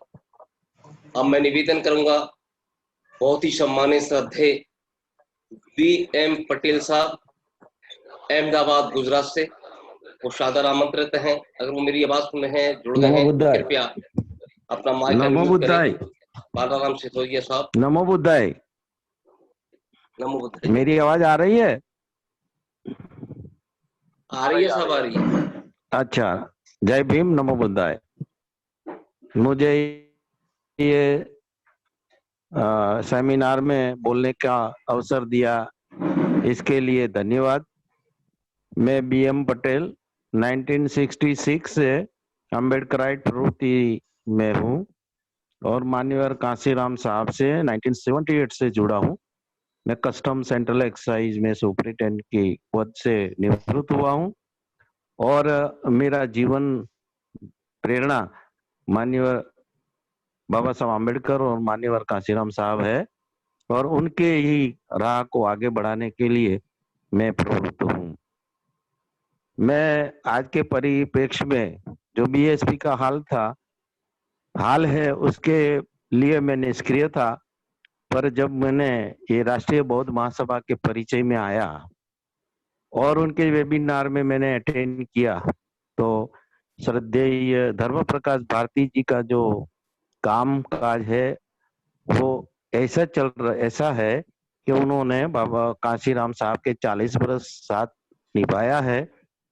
अब मैं निवेदन करूंगा बहुत ही सम्मानित श्रद्धेय BM पटेल साहब, अहमदाबाद गुजरात से, वो सादर आमंत्रित हैं। अगर वो मेरी आवाज सुन रहे हैं, जुड़ गए हैं, तो कृपया अपना माइक अनम्यूट करें। बालाराम सिसोदिया साहब। नमो बुद्धाय। नमो बुद्धाय। मेरी आवाज आ रही है? आ रही है सब, आ रही है। अच्छा, जय भीम, नमो बुद्धाय। मुझे ये सेमिनार में बोलने का अवसर दिया, इसके लिए धन्यवाद। मैं BM पटेल 1966 से अम्बेडकराइट प्रवृत्ति में हूँ और मान्यवर कांसीराम साहब से 1978 से जुड़ा हूँ। मैं कस्टम सेंट्रल एक्साइज में सुपरिटेंडेंट की पद से निवृत्त हुआ हूँ और मेरा जीवन प्रेरणा मान्यवर बाबा साहब अम्बेडकर और मान्यवर कांसीराम साहब है और उनके ही राह को आगे बढ़ाने के लिए मैं प्रवृत्त हूँ। मैं आज के परिप्रेक्ष्य में जो BSP का हाल है उसके लिए मैं निष्क्रिय था, पर जब मैंने ये राष्ट्रीय बौद्ध महासभा के परिचय में आया और उनके वेबिनार में मैंने अटेंड किया तो श्रद्धेय धर्म प्रकाश भारती जी का जो काम काज है वो ऐसा है कि उन्होंने बाबा कांसीराम साहब के 40 वर्ष साथ निभाया है,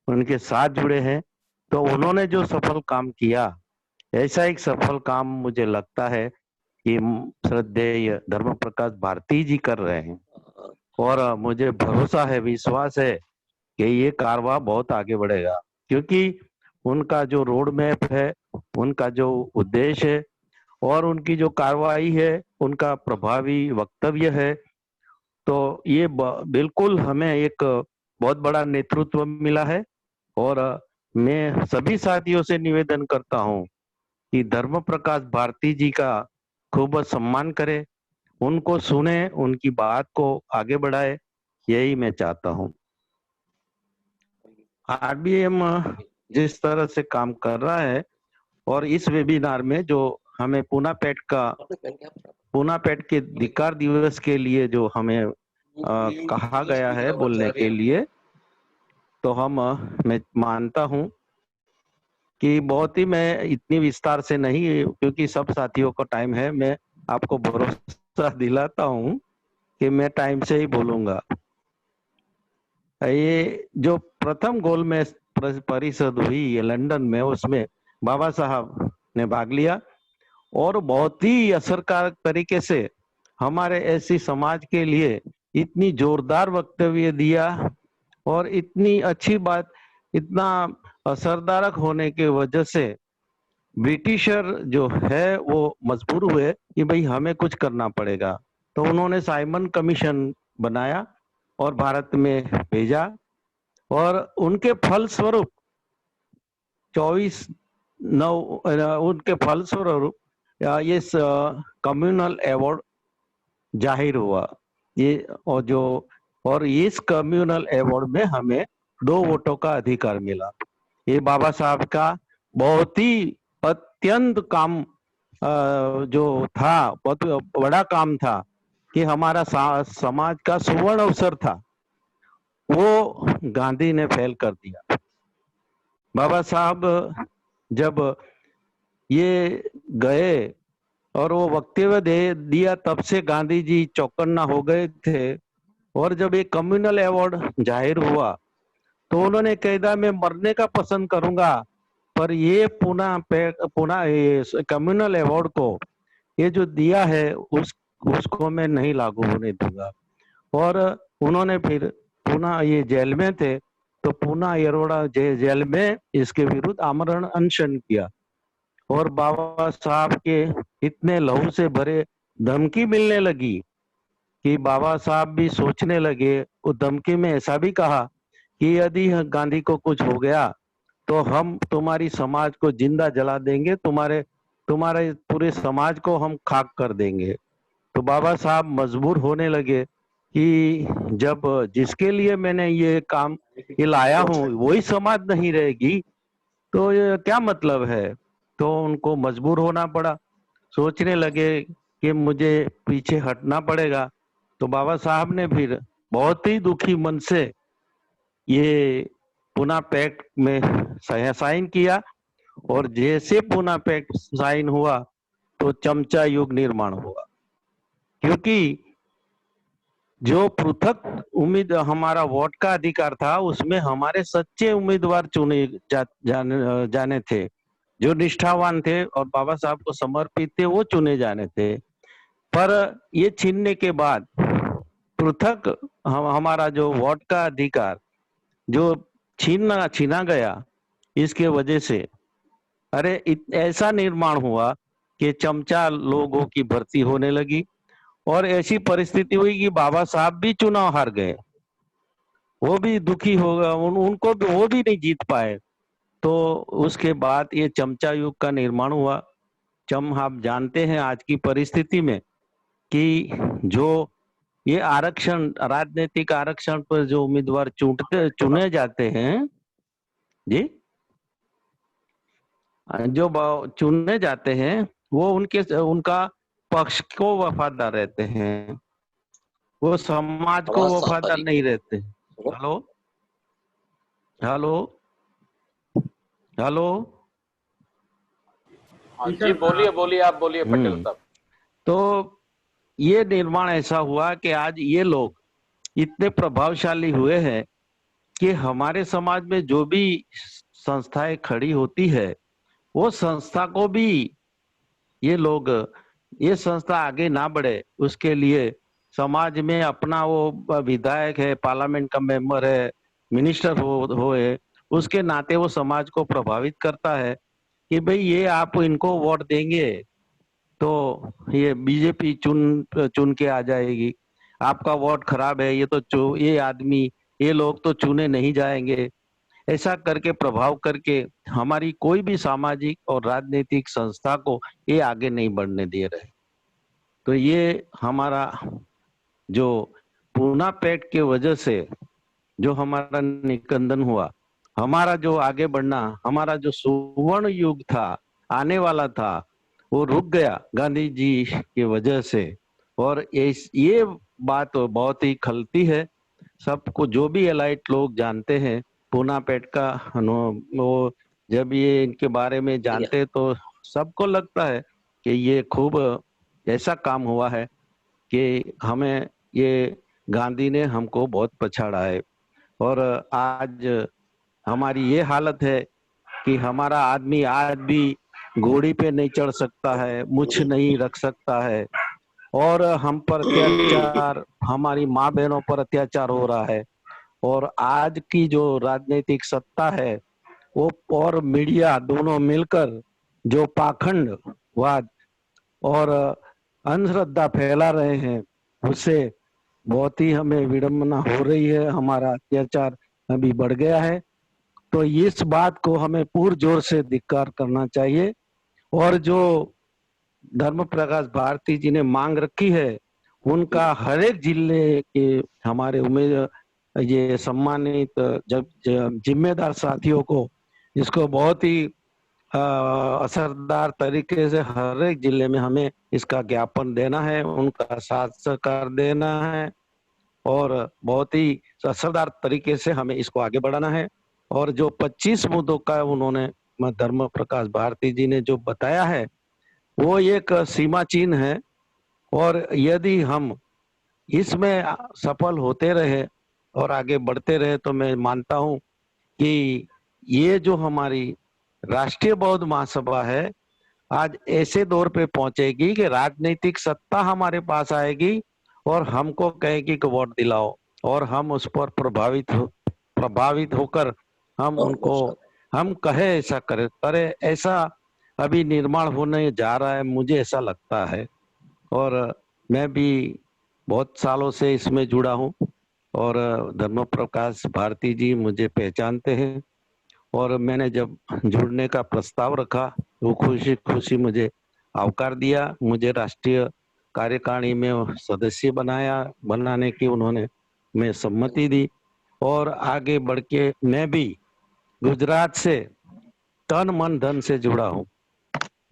उनके साथ जुड़े हैं। तो उन्होंने जो सफल काम किया, ऐसा एक सफल काम मुझे लगता है कि श्रद्धेय धर्म प्रकाश भारती जी कर रहे हैं और मुझे भरोसा है, विश्वास है कि ये कारवां बहुत आगे बढ़ेगा, क्योंकि उनका जो रोड मैप है, उनका जो उद्देश्य है और उनकी जो कार्रवाई है, उनका प्रभावी वक्तव्य है, तो ये बिल्कुल हमें एक बहुत बड़ा नेतृत्व मिला है। और मैं सभी साथियों से निवेदन करता हूं कि धर्म प्रकाश भारती जी का खूब सम्मान करें, उनको सुने, उनकी बात को आगे बढ़ाए, यही मैं चाहता हूं। RBM जिस तरह से काम कर रहा है और इस वेबिनार में जो हमें पूना पैट के धिक्कार दिवस के लिए जो हमें कहा गया है बोलने के लिए, तो मैं मानता हूं कि बहुत ही, मैं इतनी विस्तार से नहीं, क्योंकि सब साथियों का टाइम है, मैं आपको भरोसा दिलाता हूं कि मैं टाइम से ही बोलूंगा। ये जो प्रथम गोलमेज परिषद हुई है लंदन में, उसमें बाबा साहब ने भाग लिया और बहुत ही असरकारक तरीके से हमारे ऐसी समाज के लिए इतनी जोरदार वक्तव्य दिया और इतनी अच्छी बात, इतना असरदारक होने के वजह से ब्रिटिशर जो है वो मजबूर हुए कि भाई हमें कुछ करना पड़ेगा। तो उन्होंने साइमन कमीशन बनाया और भारत में भेजा और उनके फलस्वरूप 24/9 ये कम्युनल अवार्ड जाहिर हुआ। ये और इस कम्युनल अवार्ड में हमें 2 वोटों का अधिकार मिला। ये बाबा साहब का बहुत ही अत्यंत काम जो था, बहुत बड़ा काम था कि हमारा समाज का सुवर्ण अवसर था, वो गांधी ने फेल कर दिया। बाबा साहब जब ये गए और वो वक्तव्य दिया, तब से गांधी जी चौकन्ना हो गए थे। और जब ये कम्युनल अवार्ड जाहिर हुआ तो उन्होंने कहा मैं मरने का पसंद करूंगा, पर ये पुनः कम्युनल अवार्ड को ये जो दिया है उसको मैं नहीं लागू होने दूंगा। और उन्होंने फिर पुनः, ये जेल में थे तो पुनः येरवड़ा जेल में इसके विरुद्ध आमरण अनशन किया। और बाबा साहब के इतने लहू से भरे धमकी मिलने लगी कि बाबा साहब भी सोचने लगे। वो धमकी में ऐसा भी कहा कि यदि गांधी को कुछ हो गया तो हम तुम्हारी समाज को जिंदा जला देंगे, तुम्हारे पूरे समाज को हम खाक कर देंगे। तो बाबा साहब मजबूर होने लगे कि जब जिसके लिए मैंने ये काम ये लाया हूँ वही समाज नहीं रहेगी तो ये क्या मतलब है। तो उनको मजबूर होना पड़ा, सोचने लगे कि मुझे पीछे हटना पड़ेगा। तो बाबा साहब ने फिर बहुत ही दुखी मन से ये पूना पैक्ट में साइन किया। और जैसे पूना पैक्ट साइन हुआ तो चमचा युग निर्माण हुआ। क्योंकि जो पृथक हमारा वोट का अधिकार था उसमें हमारे सच्चे उम्मीदवार चुने जाने थे, जो निष्ठावान थे और बाबा साहब को समर्पित थे, वो चुने जाने थे। पर ये छीनने के बाद पृथक हमारा जो वोट का अधिकार जो छीना गया, इसके वजह से ऐसा निर्माण हुआ कि चमचा लोगों की भर्ती होने लगी। और ऐसी परिस्थिति हुई कि बाबा साहब भी चुनाव हार गए, वो भी दुखी हो गए, उनको भी, वो भी नहीं जीत पाए। तो उसके बाद ये चमचा युग का निर्माण हुआ। आप जानते हैं आज की परिस्थिति में कि जो ये आरक्षण, राजनीतिक आरक्षण पर जो उम्मीदवार चुने जाते हैं जी, जो चुने जाते हैं वो उनका पक्ष को वफादार रहते हैं, वो समाज को वफादार नहीं रहते। हेलो हेलो हेलो हाँ जी, बोलिए बोलिए, आप बोलिए पटेल साहब। तो ये निर्माण ऐसा हुआ कि आज ये लोग इतने प्रभावशाली हुए हैं कि हमारे समाज में जो भी संस्थाएं खड़ी होती है वो संस्था को भी ये लोग, ये संस्था आगे ना बढ़े उसके लिए समाज में अपना वो विधायक है, पार्लियामेंट का मेंबर है, मिनिस्टर होए, उसके नाते वो समाज को प्रभावित करता है कि भाई ये आप इनको वोट देंगे तो ये बीजेपी चुन के आ जाएगी, आपका वोट खराब है, ये तो ये आदमी, ये लोग तो चुने नहीं जाएंगे। ऐसा करके प्रभाव करके हमारी कोई भी सामाजिक और राजनीतिक संस्था को ये आगे नहीं बढ़ने दे रहे। तो ये हमारा जो पूना पैक्ट के वजह से जो हमारा निकंदन हुआ, हमारा जो आगे बढ़ना, हमारा जो सुवर्ण युग था, आने वाला था, वो रुक गया गांधी जी की वजह से। और ये बात बहुत ही खलती है सबको, जो भी एलाइट लोग जानते हैं पूना पैक्ट का, वो जब ये इनके बारे में जानते तो सबको लगता है कि ये खूब ऐसा काम हुआ है कि हमें ये गांधी ने हमको बहुत पछाड़ा है। और आज हमारी ये हालत है कि हमारा आदमी आज भी घोड़ी पे नहीं चढ़ सकता है, मुछ नहीं रख सकता है, और हम पर अत्याचार, हमारी माँ बहनों पर अत्याचार हो रहा है। और आज की जो राजनीतिक सत्ता है वो और मीडिया दोनों मिलकर जो पाखंडवाद और अंधश्रद्धा फैला रहे हैं, उससे बहुत ही हमें विडंबना हो रही है, हमारा अत्याचार अभी बढ़ गया है। तो इस बात को हमें पुरजोर से धिक्कार करना चाहिए। और जो धर्म प्रकाश भारती जी ने मांग रखी है, उनका हर एक जिले के हमारे ये सम्मानित जिम्मेदार साथियों को इसको बहुत ही असरदार तरीके से हर एक जिले में हमें इसका ज्ञापन देना है, उनका साथ सहकार देना है और बहुत ही असरदार तरीके से हमें इसको आगे बढ़ाना है। और जो 25 मुद्दों का उन्होंने धर्म प्रकाश भारती जी ने जो बताया है वो एक सीमा चिन्ह है। और यदि हम इसमें सफल होते रहे और आगे बढ़ते रहे तो मैं मानता हूं कि ये जो हमारी राष्ट्रीय बौद्ध महासभा है आज ऐसे दौर पे पहुंचेगी कि राजनीतिक सत्ता हमारे पास आएगी और हमको कहेगी कि वोट दिलाओ, और हम उस पर प्रभावित होकर हम उनको, हम कहे ऐसा करे ऐसा अभी निर्माण होने जा रहा है, मुझे ऐसा लगता है। और मैं भी बहुत सालों से इसमें जुड़ा हूँ, और धर्म प्रकाश भारती जी मुझे पहचानते हैं, और मैंने जब जुड़ने का प्रस्ताव रखा वो खुशी खुशी मुझे आवकार दिया, मुझे राष्ट्रीय कार्यकारिणी में सदस्य बनाने की उन्होंने मैं सम्मति दी, और आगे बढ़ के मैं भी गुजरात से तन मन धन से जुड़ा हूँ।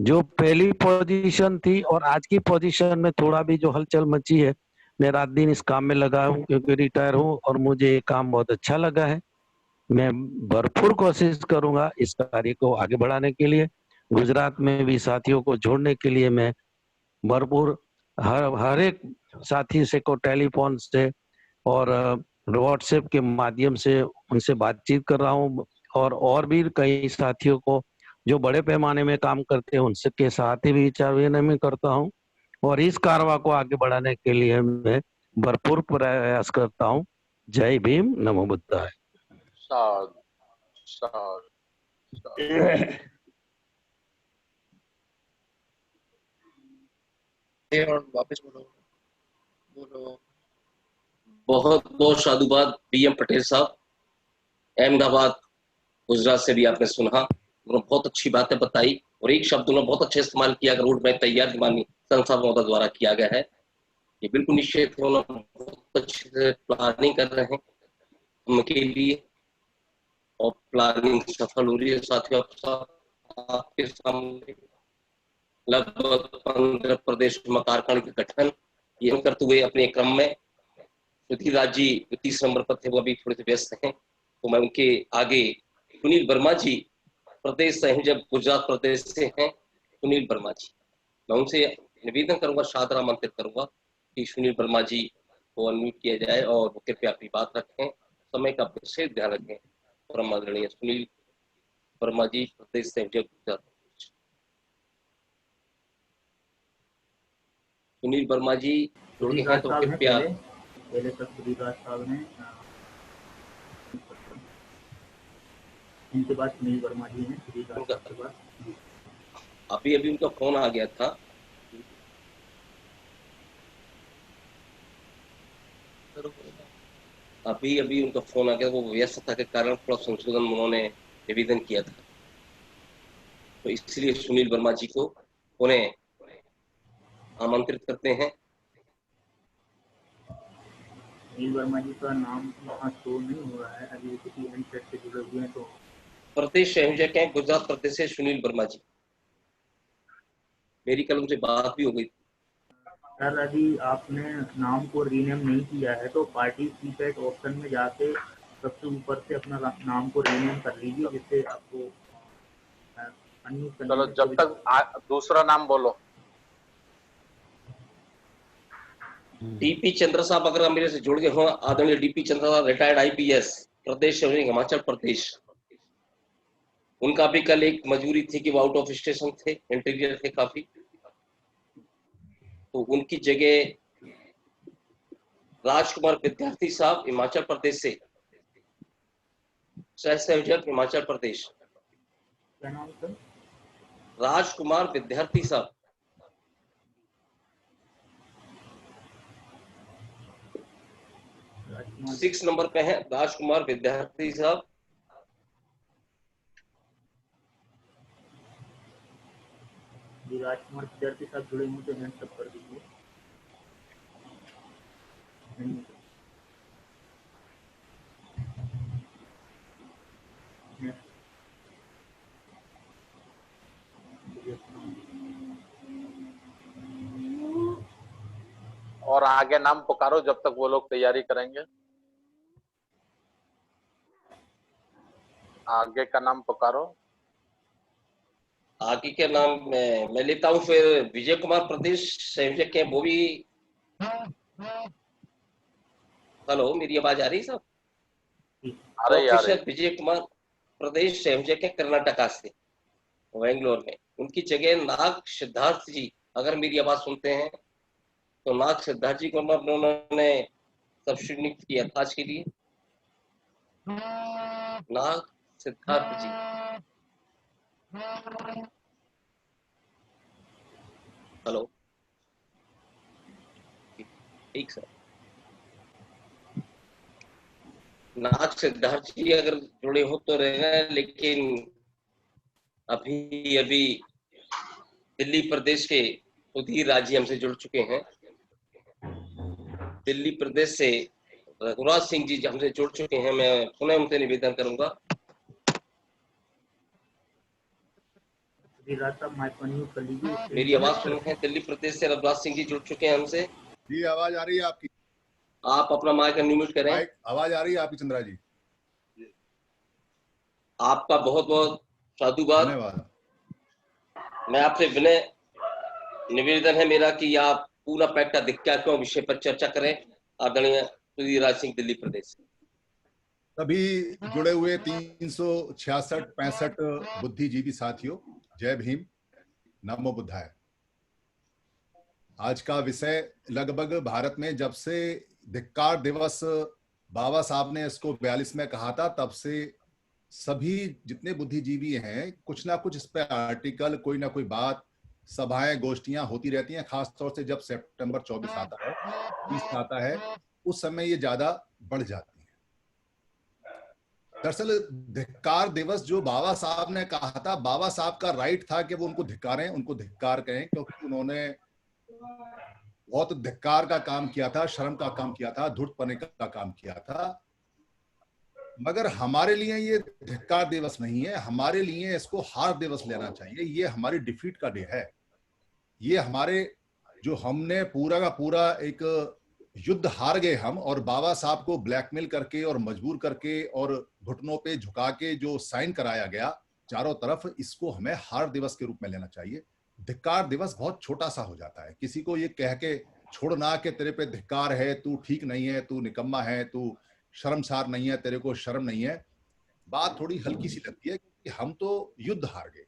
जो पहली पोजीशन थी और आज की पोजीशन में थोड़ा भी जो हलचल मची है, मैं रात दिन इस काम में लगा हूँ क्योंकि रिटायर हूँ और मुझे ये काम बहुत अच्छा लगा है। मैं भरपूर कोशिश करूंगा इस कार्य को आगे बढ़ाने के लिए, गुजरात में भी साथियों को जोड़ने के लिए मैं भरपूर हर एक साथी से को टेलीफोन से और व्हाट्सएप के माध्यम से उनसे बातचीत कर रहा हूँ, और भी कई साथियों को जो बड़े पैमाने में काम करते हैं उनसे के साथ ही विचार विनिमय करता हूँ, और इस कारवा को आगे बढ़ाने के लिए मैं भरपूर प्रयास करता हूँ। जय भीम, नमो बुद्धाय। साध साध और वापस बोलो। बहुत बहुत साधुवाद बीएम पटेल साहब, अहमदाबाद गुजरात से भी आपने सुना, उन्होंने बहुत अच्छी बातें बताई और एक शब्द उन्होंने बहुत अच्छे इस्तेमाल किया, रोड में तैयार माननीय संसद महोदय द्वारा किया गया है, ये बिल्कुल निश्चित है, उन्होंने बहुत अच्छे से प्लानिंग कर रहे हैं उनके लिए, और प्लानिंग सफल हो रही है। साथियों आपके सामने लगभग 15 प्रदेश में कार्यकारिणी का गठन ये करते हुए अपने क्रम में सुधीर राज जी 30 नंबर पर थे, वो अभी थोड़े से व्यस्त हैं, तो मैं उनके आगे सुनील वर्मा जी प्रदेश संयोजक गुजरात प्रदेश से हैं, सुनील वर्मा जी, मैं उनसे निवेदन करूंगा, सादर आमंत्रित करूंगा कि सुनील वर्मा जी को अनम्यूट किया जाए और वो कृपया अपनी बात रखें, समय का विशेष ध्यान रखें। परम आदरणीय सुनील वर्मा जी प्रदेश संयोजक गुजरात। सुनील वर्मा जी जुड़ गए हैं तो कृपया। पहले तक सुधीरराज साहब हैं, इनके बाद सुनील वर्मा जी हैं, सुधीरराज साहब के बाद। अभी अभी उनका फोन आ गया था, अभी अभी उनका फोन आ गया, वो व्यस्तता के कारण थोड़ा संशोधन उन्होंने निवेदन किया था, तो इसलिए सुनील वर्मा जी को उन्हें आमंत्रित करते हैं। सुनील वर्मा जी का नाम यहाँ शो नहीं हो रहा है, अभी किसी एंड से जुड़े हुए हैं, तो प्रदेश संयोजक हैं गुजरात प्रदेश से सुनील वर्मा जी, मेरी कल उनसे बात भी हो गई। सर अभी आपने नाम को रीनेम नहीं किया है तो पार्टी कीपैड ऑप्शन में जाके सबसे ऊपर से अपना नाम को रीनेम कर लीजिए, जिससे आपको चलो जब तक दूसरा नाम बोलो। डीपी चंद्र साहब अगर मेरे से जुड़ गए हो, आदरणीय डीपी चंद्र साहब रिटायर्ड आईपीएस प्रदेश संयोजक हिमाचल प्रदेश, उनका भी कल एक मजबूरी थी कि वो आउट ऑफ स्टेशन थे, इंटीरियर थे काफी, तो उनकी जगह राजकुमार विद्यार्थी साहब हिमाचल प्रदेश से, सह संयोजक हिमाचल प्रदेश। क्या नाम सर? राजकुमार विद्यार्थी साहब, राजकुमार 6 नंबर पे है राजकुमार विद्यार्थी साहब। राजकुमार विद्यार्थी साहब जुड़े मुझे हैंड्स अप कर दीजिए। और आगे नाम पुकारो जब तक वो लोग तैयारी करेंगे। आगे का नाम पुकारो। आगे के नाम मैं लेता हूं, फिर विजय कुमार प्रदेश संयोजक है, वो भी। हेलो, मेरी आवाज आ रही है साहब? आ रही प्रोफेसर विजय कुमार प्रदेश संयोजक है कर्नाटका से, बेंगलोर में। उनकी जगह नाग सिद्धार्थ जी अगर मेरी आवाज सुनते हैं तो नाग सिद्धार्थ जी को उन्होंने सब्सिट्यूट नियुक्त किया था आज के लिए। नाग सिद्धार्थ जी, हेलो, ठीक सर। नाग सिद्धार्थ जी अगर जुड़े हो तो रहेगा, लेकिन अभी अभी दिल्ली प्रदेश के सुधीर राजी हमसे जुड़ चुके हैं। दिल्ली प्रदेश से रघुराज सिंह जी हमसे जुड़ चुके हैं। मैं पुनः उनसे निवेदन करूंगा। विराट साहब माइक अनम्यूट कर लीजिए। मेरी आवाज सुन रहे हैं? दिल्ली प्रदेश से रघुराज सिंह जी जुड़ चुके हैं हमसे। जी आवाज आ रही है आपकी। आप अपना माइक अनम्यूट करें। माइक आवाज आ रही है आपकी चंद्रा जी। आपका बहुत बहुत साधुवाद। धन्यवाद। मैं आपसे विनय निवेदन है मेरा कि आप पूरा पैक्ट का धिक्कार विषय पर चर्चा करें। आदरणीय सुधीर राज सिंह, दिल्ली प्रदेश। सभी जुड़े हुए 366-65 बुद्धिजीवी साथियों, जय भीम, नमो बुद्धाय। आज का विषय लगभग भारत में जब से धिक्कार दिवस बाबा साहब ने इसको 42 में कहा था, तब से सभी जितने बुद्धिजीवी हैं कुछ ना कुछ इस पे आर्टिकल, कोई ना कोई बात, सभाएं, गोष्ठियां होती रहती हैं। खास तौर से जब सितंबर 24 आता है, 30 आता है, उस समय ये ज्यादा बढ़ जाती है। दरअसल धिक्कार दिवस जो बाबा साहब ने कहा था, बाबा साहब का राइट था कि वो उनको धिक्कारें, उनको धिक्कार कहें, क्योंकि उन्होंने बहुत धिक्कार का काम किया था, शर्म का काम किया था, धूर्तपने का काम किया था। मगर हमारे लिए ये धिक्कार दिवस नहीं है, हमारे लिए इसको हार दिवस लेना चाहिए। ये हमारी डिफीट का डे है। ये हमारे जो हमने पूरा का पूरा एक युद्ध हार गए हम, और बाबा साहब को ब्लैकमेल करके और मजबूर करके और घुटनों पे झुका के जो साइन कराया गया चारों तरफ, इसको हमें हार दिवस के रूप में लेना चाहिए। धिक्कार दिवस बहुत छोटा सा हो जाता है। किसी को ये कह के छोड़ना कि तेरे पे धिक्कार है, तू ठीक नहीं है, तू निकम्मा है, तू शर्मसार नहीं है, तेरे को शर्म नहीं है, बात थोड़ी हल्की सी लगती है, क्योंकि हम तो युद्ध हार गए।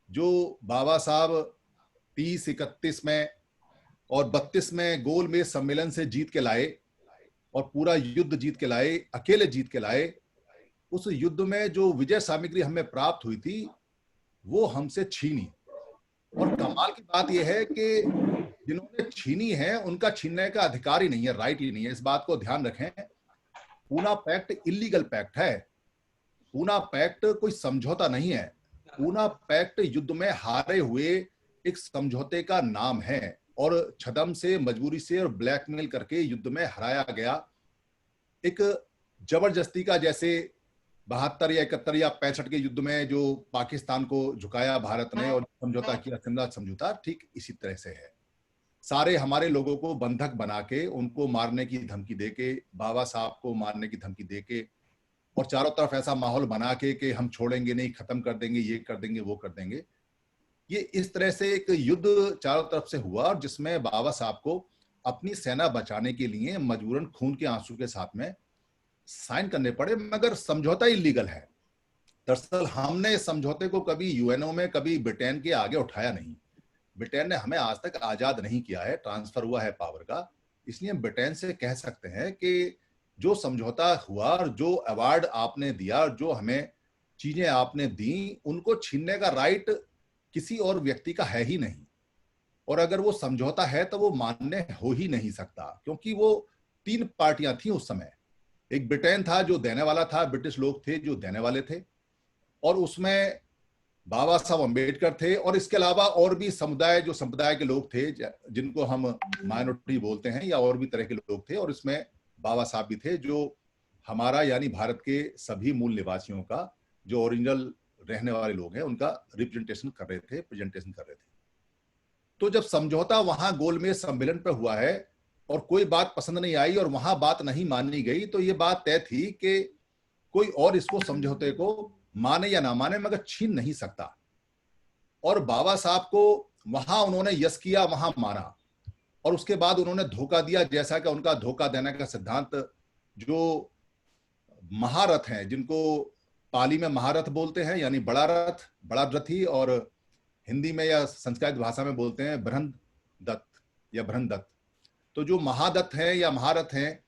जो बाबा साहब 30, 31 में और 32 में गोल में सम्मेलन से जीत के लाए और पूरा युद्ध जीत के लाए, अकेले जीत के लाए, उस युद्ध में जो विजय सामग्री हमें प्राप्त हुई थी वो हमसे छीनी। और कमाल की बात यह है कि जिन्होंने छीनी है उनका छीनने का अधिकार ही नहीं है, राइट ही नहीं है। इस बात को ध्यान रखें। पूना पैक्ट इलीगल पैक्ट है। पूना पैक्ट कोई समझौता नहीं है। पूना पैक्ट युद्ध में हारे हुए एक समझौते का नाम है, और छदम से, मजबूरी से और ब्लैकमेल करके युद्ध में हराया गया एक जबरदस्ती का, जैसे 72 या 71 या 65 के युद्ध में जो पाकिस्तान को झुकाया भारत ने और समझौता किया, सिमला समझौता, ठीक इसी तरह से है। सारे हमारे लोगों को बंधक बना के, उनको मारने की धमकी देके, बाबा साहब को मारने की धमकी देके, और चारों तरफ ऐसा माहौल बना के कि हम छोड़ेंगे नहीं, खत्म कर देंगे, ये कर देंगे, वो कर देंगे। ये इस तरह से एक युद्ध चारों तरफ से हुआ, और जिसमें बाबा साहब को अपनी सेना बचाने के लिए मजबूरन खून के आंसू के साथ में साइन करने पड़े, मगर समझौता इलीगल है। दरअसल हमने समझौते को कभी यूएनओ में, कभी ब्रिटेन के आगे उठाया नहीं। ब्रिटेन ने हमें आज तक आजाद नहीं किया है, ट्रांसफर हुआ है पावर का। इसलिए हम ब्रिटेन से कह सकते हैं कि जो समझौता हुआ और जो अवार्ड आपने दिया, जो हमें चीजें आपने दी, उनको छीनने का राइट किसी और व्यक्ति का है ही नहीं। और अगर वो समझौता है तो वो मान्य हो ही नहीं सकता, क्योंकि वो 3 पार्टियां थी उस समय। एक ब्रिटेन था जो देने वाला था, ब्रिटिश लोग थे जो देने वाले थे, और उसमें बाबा साहब अम्बेडकर थे, और इसके अलावा और भी समुदाय, जो संप्रदाय के लोग थे, जिनको हम माइनॉरिटी बोलते हैं, या और भी तरह के लोग थे, और इसमें बाबा साहब भी थे, जो हमारा यानी भारत के सभी मूल निवासियों का, जो ओरिजिनल रहने वाले लोग हैं, उनका रिप्रेजेंटेशन कर रहे थे, प्रेजेंटेशन कर रहे थे। तो जब समझौता वहां गोलमेज सम्मेलन पर हुआ है और कोई बात पसंद नहीं आई और वहां बात नहीं मानी गई, तो ये बात तय थी कि कोई और इसको समझौते को माने या ना माने, मगर छीन नहीं सकता। और बाबा साहब को वहां उन्होंने यस किया, वहां माना, और उसके बाद उन्होंने धोखा दिया, जैसा कि उनका धोखा देने का सिद्धांत, जो महारथ हैं, जिनको पाली में महारथ बोलते हैं, यानी बड़ा रथ, बड़ा रथी, और हिंदी में या संस्कृत भाषा में बोलते हैं बृहदत्त या बृहदत्त। तो जो महादत्त हैं या महारथ हैं,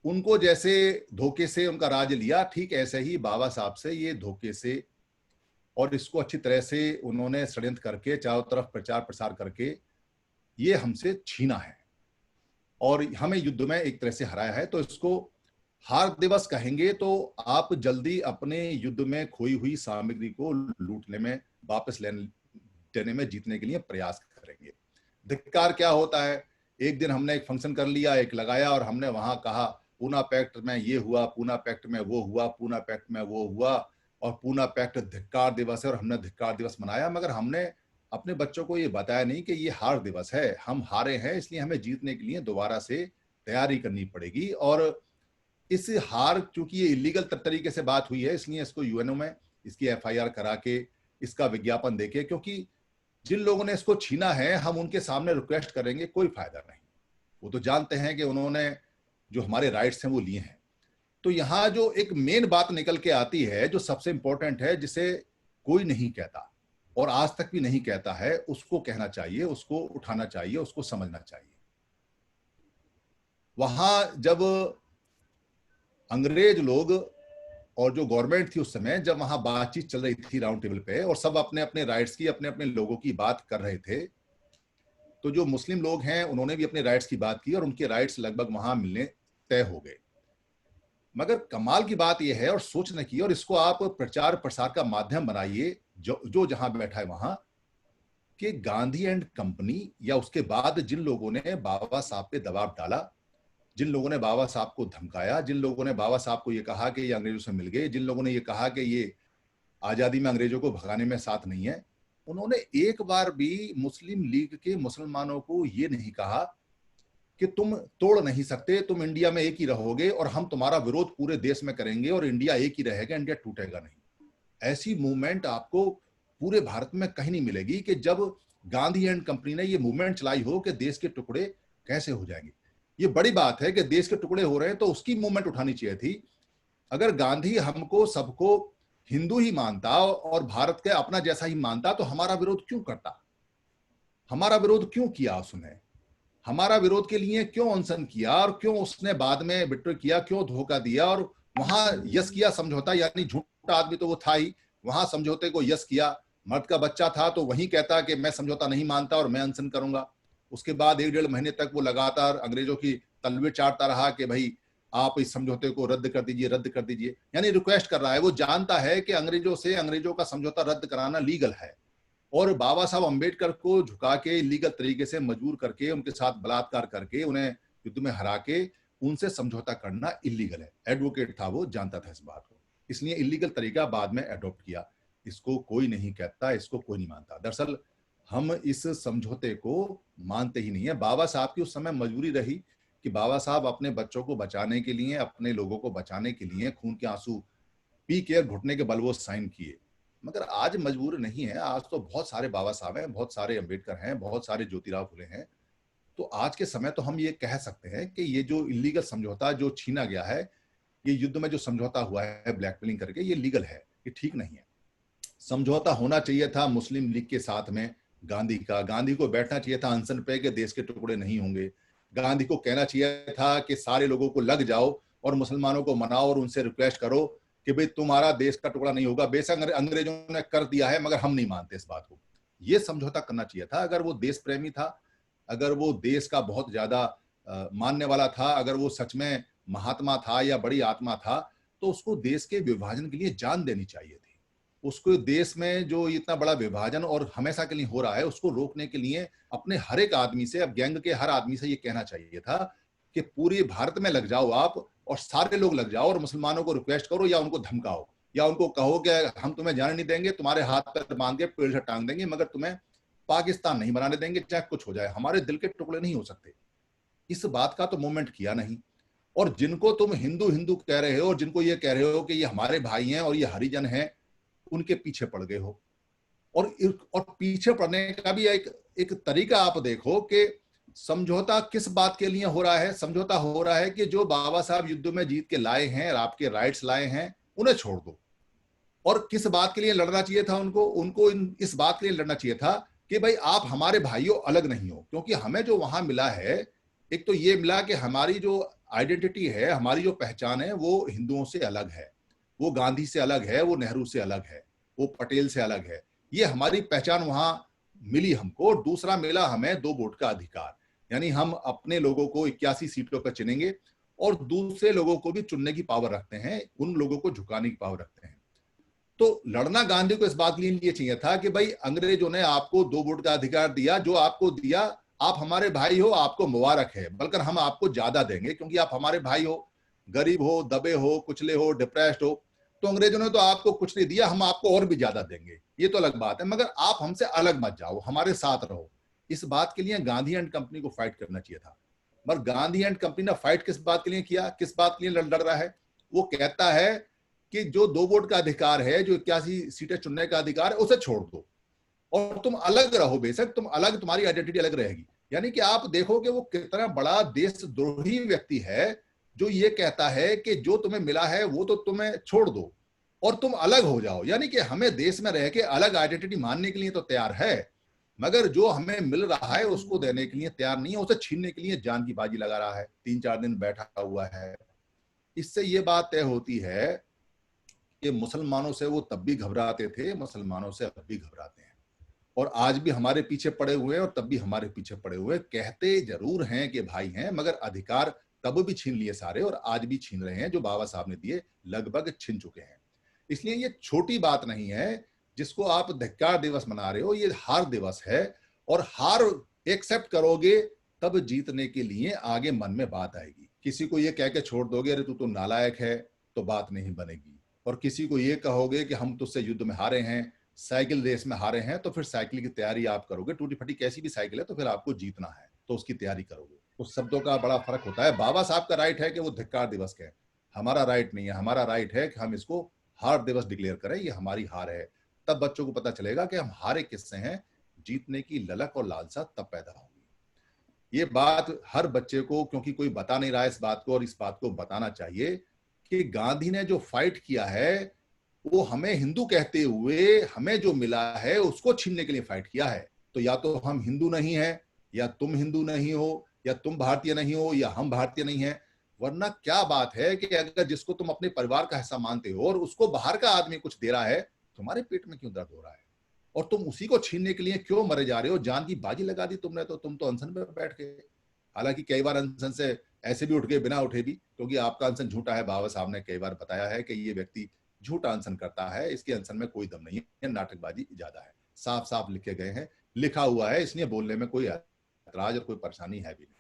उनको जैसे धोखे से उनका राज लिया, ठीक ऐसे ही बाबा साहब से ये धोखे से और इसको अच्छी तरह से उन्होंने षड्यंत्र करके चारों तरफ प्रचार प्रसार करके ये हमसे छीना है और हमें युद्ध में एक तरह से हराया है। तो इसको हार दिवस कहेंगे तो आप जल्दी अपने युद्ध में खोई हुई सामग्री को लूटने में, वापस लेने में, जीतने के लिए प्रयास करेंगे। धिक्कार क्या होता है? एक दिन हमने एक फंक्शन कर लिया, एक लगाया, और हमने वहां कहा पूना पैक्ट में ये हुआ, पूना पैक्ट में वो हुआ, पूना पैक्ट में वो हुआ, और पूना पैक्ट धिक्कार दिवस है और हमने धिक्कार दिवस मनाया। मगर हमने अपने बच्चों को ये बताया नहीं कि ये हार दिवस है, हम हारे हैं, इसलिए हमें जीतने के लिए दोबारा से तैयारी करनी पड़ेगी। और इस हार, चूंकि ये इलीगल तरीके से बात हुई है, इसलिए इसको यूएनओ में इसकी एफआईआर करा के इसका विज्ञापन देके, क्योंकि जिन लोगों ने इसको छीना है हम उनके सामने रिक्वेस्ट करेंगे, कोई फायदा नहीं। वो तो जानते हैं कि उन्होंने जो हमारे राइट्स हैं वो लिए हैं। तो यहाँ जो एक मेन बात निकल के आती है, जो सबसे इंपॉर्टेंट है, जिसे कोई नहीं कहता और आज तक भी नहीं कहता है, उसको कहना चाहिए, उसको उठाना चाहिए, उसको समझना चाहिए। वहां जब अंग्रेज लोग और जो गवर्नमेंट थी उस समय, जब वहां बातचीत चल रही थी राउंड टेबल पे और सब अपने अपने राइट्स की, अपने अपने लोगों की बात कर रहे थे, तो जो मुस्लिम लोग हैं उन्होंने भी अपने राइट्स की बात की और उनके राइट्स लगभग वहां मिलने तय हो गए। मगर कमाल की बात यह है और सोचने की, और इसको आप प्रचार प्रसार का माध्यम बनाइए, जो जहां बैठा है वहां, कि गांधी एंड कंपनी या उसके बाद जिन लोगों ने बाबा साहब पे दबाव डाला, जिन लोगों ने बाबा साहब को धमकाया, जिन लोगों ने बाबा साहब को ये कहा कि ये अंग्रेजों से मिल गए, जिन लोगों ने ये कहा कि ये आजादी में अंग्रेजों को भगाने में साथ नहीं है, उन्होंने एक बार भी मुस्लिम लीग के मुसलमानों को ये नहीं कहा कि तुम तोड़ नहीं सकते, तुम इंडिया में एक ही रहोगे और हम तुम्हारा विरोध पूरे देश में करेंगे और इंडिया एक ही रहेगा, इंडिया टूटेगा नहीं। ऐसी मूवमेंट आपको पूरे भारत में कहीं नहीं मिलेगी कि जब गांधी एंड कंपनी ने ये मूवमेंट चलाई हो कि देश के टुकड़े कैसे हो जाएंगे। ये बड़ी बात है कि देश के टुकड़े हो रहे हैं, तो उसकी मूवमेंट उठानी चाहिए थी। अगर गांधी हमको सबको हिंदू ही मानता और भारत के अपना जैसा ही मानता, तो हमारा विरोध क्यों करता? हमारा विरोध क्यों किया उसने? हमारा विरोध के लिए क्यों अनशन किया और क्यों उसने बाद में विड्रॉ किया, क्यों धोखा दिया और वहां यस किया समझौता? यानी झूठा आदमी तो वो था ही, वहां समझौते को यस किया। मर्द का बच्चा था तो वहीं कहता कि मैं समझौता नहीं मानता और मैं अनशन करूंगा। उसके बाद 1-1.5 महीने तक वो लगातार अंग्रेजों की तलवे चाटता रहा कि भाई आप इस समझौते को रद्द कर दीजिए, रद्द कर दीजिए, यानी रिक्वेस्ट कर रहा है। वो जानता है कि अंग्रेजों का समझौता रद्द कराना लीगल है और बाबा साहब अंबेडकर को झुका के इलीगल तरीके से मजबूर करके, उनके साथ बलात्कार करके, उन्हें युद्ध में हरा के उनसे समझौता करना इलीगल है। एडवोकेट था, वो जानता था इस बात को, इसलिए इलीगल तरीका बाद में अडॉप्ट किया। इसको कोई नहीं कहता, इसको कोई नहीं मानता। दरअसल हम इस समझौते को मानते ही नहीं है। बाबा साहब की उस समय मजबूरी रही कि बाबा साहब अपने बच्चों को बचाने के लिए, अपने लोगों को बचाने के लिए खून के आंसू पी के घुटने के बल वो साइन किए। मगर आज मजबूर नहीं है। आज तो बहुत सारे बाबा साहब हैं, बहुत सारे अंबेडकर हैं, बहुत सारे ज्योतिराव फुले हैं। तो आज के समय तो हम ये कह सकते हैं कि ये जो इलीगल समझौता जो छीना गया है, ये युद्ध में जो समझौता हुआ है ब्लैकमेलिंग करके, ये लीगल है, ये ठीक नहीं है। समझौता होना चाहिए था मुस्लिम लीग के साथ में गांधी का। गांधी को बैठना चाहिए था अनशन पे कि देश के टुकड़े नहीं होंगे। गांधी को कहना चाहिए था कि सारे लोगों को लग जाओ और मुसलमानों को मनाओ और उनसे रिक्वेस्ट करो कि भाई तुम्हारा देश का टुकड़ा नहीं होगा। बेशक अंग्रेजों ने कर दिया है, मगर हम नहीं मानते इस बात को। ये समझौता करना चाहिए था। अगर वो देश प्रेमी था, अगर वो देश का बहुत ज्यादा मानने वाला था, अगर वो सच में महात्मा था या बड़ी आत्मा था, तो उसको देश के विभाजन के लिए जान देनी चाहिए थी। उसको देश में जो इतना बड़ा विभाजन और हमेशा के लिए हो रहा है, उसको रोकने के लिए अपने हर एक आदमी से, अब गैंग के हर आदमी से ये कहना चाहिए था कि पूरे भारत में लग जाओ आप और सारे लोग लग जाओ और मुसलमानों को रिक्वेस्ट करो या उनको धमकाओ या उनको कहो कि हम तुम्हें जाने नहीं देंगे, तुम्हारे हाथ पर बांध के पेड़ से टांग देंगे, मगर तुम्हें पाकिस्तान नहीं बनाने देंगे, चाहे कुछ हो जाए, हमारे दिल के टुकड़े नहीं हो सकते। इस बात का तो मूवमेंट किया नहीं। और जिनको तुम हिंदू हिंदू कह रहे हो और जिनको ये कह रहे हो कि ये हमारे भाई हैं और ये हरिजन हैं, उनके पीछे पड़ गए हो। और पीछे पड़ने का भी एक तरीका आप देखो कि समझौता किस बात के लिए हो रहा है। समझौता हो रहा है कि जो बाबा साहब युद्ध में जीत के लाए हैं और आपके राइट्स लाए हैं, उन्हें छोड़ दो। और किस बात के लिए लड़ना चाहिए था उनको इस बात के लिए लड़ना चाहिए था कि भाई आप हमारे भाइयों अलग नहीं हो। क्योंकि हमें जो वहां मिला है, एक तो ये मिला कि हमारी जो आइडेंटिटी है, हमारी जो पहचान है, वो हिंदुओं से अलग है, वो गांधी से अलग है, वो नेहरू से अलग है, वो पटेल से अलग है। ये हमारी पहचान वहां मिली हमको। और दूसरा मिला हमें 2 वोट का अधिकार, यानी हम अपने लोगों को 81 सीटों पर चुनेंगे और दूसरे लोगों को भी चुनने की पावर रखते हैं, उन लोगों को झुकाने की पावर रखते हैं। तो लड़ना गांधी को इस बात के लिए चाहिए था कि भाई अंग्रेजों ने आपको 2 वोट का अधिकार दिया, जो आपको दिया, आप हमारे भाई हो, आपको मुबारक है, बल्कि हम आपको ज्यादा देंगे क्योंकि आप हमारे भाई हो, गरीब हो, दबे हो, कुचले हो, डिप्रेस्ड हो। तो अंग्रेजों ने तो आपको कुछ नहीं दिया, हम आपको और भी ज्यादा देंगे, ये तो अलग बात है, मगर आप हमसे अलग मत जाओ, हमारे साथ रहो। इस बात के लिए गांधी एंड कंपनी को फाइट करना चाहिए था। मगर गांधी एंड कंपनी ने फाइट किस बात के लिए किया, किस बात के लिए लड़ रहा है? वो कहता है कि जो 2 वोट का अधिकार है, जो 81 सीटें चुनने का अधिकार है, उसे छोड़ दो और तुम अलग रहो। बेशक तुम अलग, तुम्हारी आइडेंटिटी अलग रहेगी। यानी कि आप देखो कि वो कितना बड़ा देशद्रोही व्यक्ति है जो ये कहता है कि जो तुम्हें मिला है वो तो तुम्हें छोड़ दो और तुम अलग हो जाओ। यानी कि हमें देश में रह के अलग आइडेंटिटी मानने के लिए तो तैयार है, मगर जो हमें मिल रहा है उसको देने के लिए तैयार नहीं है, उसे छीनने के लिए जान की बाजी लगा रहा है, 3-4 दिन बैठा हुआ है। इससे ये बात तय होती है कि मुसलमानों से वो तब भी घबराते थे, मुसलमानों से अब भी घबराते हैं और आज भी हमारे पीछे पड़े हुए हैं और तब भी हमारे पीछे पड़े हुए। कहते जरूर हैं कि भाई हैं, मगर अधिकार तब भी छीन लिए सारे और आज भी छीन रहे हैं। जो बाबा साहब ने दिए लगभग छीन चुके हैं। इसलिए ये छोटी बात नहीं है जिसको आप धिक्कार दिवस मना रहे हो, ये हार दिवस है और हार एक्सेप्ट करोगे तब जीतने के लिए आगे मन में बात आएगी। किसी को ये कह के छोड़ दोगे अरे तू तो नालायक है, तो बात नहीं बनेगी। और किसी को ये कहोगे कि हम तुझसे युद्ध में हारे हैं, साइकिल रेस में हारे हैं, तो फिर साइकिल की तैयारी आप करोगे। टूटी फटी कैसी भी साइकिल है तो फिर आपको जीतना है, तो उसकी तैयारी करोगे। उस शब्दों का बड़ा फर्क होता है। बाबा साहब का राइट है कि वो धिक्कार दिवस कहें, हमारा राइट नहीं है। हमारा राइट है कि हम इसको हार दिवस डिक्लेयर करें, ये हमारी हार है। तब बच्चों को पता चलेगा कि हम हारे किससे हैं। जीतने की ललक और लालसा तब पैदा होगी। ये बात हर बच्चे को, क्योंकि कोई बता नहीं रहा है इस बात को, और इस बात को बताना चाहिए कि गांधी ने जो फाइट किया है वो हमें हिंदू कहते हुए हमें जो मिला है उसको छीनने के लिए फाइट किया है। तो या तो हम हिंदू नहीं है, या तुम हिंदू नहीं हो, या तुम भारतीय नहीं हो, या हम भारतीय नहीं है। वरना क्या बात है कि अगर जिसको तुम अपने परिवार का हिस्सा मानते हो और उसको बाहर का आदमी कुछ दे रहा है, तुम्हारे पेट में क्यों दर्द हो रहा है और तुम उसी को छीनने के लिए क्यों मरे जा रहे हो? जान की बाजी लगा दी तुमने, तो तुम तो अनशन पे बैठ गए। हालांकि कई बार अनशन से ऐसे भी उठ गए बिना उठे भी, क्योंकि आपका अनशन झूठा है। बाबा साहब ने कई बार बताया है कि ये व्यक्ति झूठा अनशन करता है, इसके अनशन में कोई दम नहीं है, नाटकबाजी ज्यादा है। साफ साफ लिखे गए हैं, लिखा हुआ है, इसलिए बोलने में कोई ऐतराज और कोई परेशानी है भी नहीं।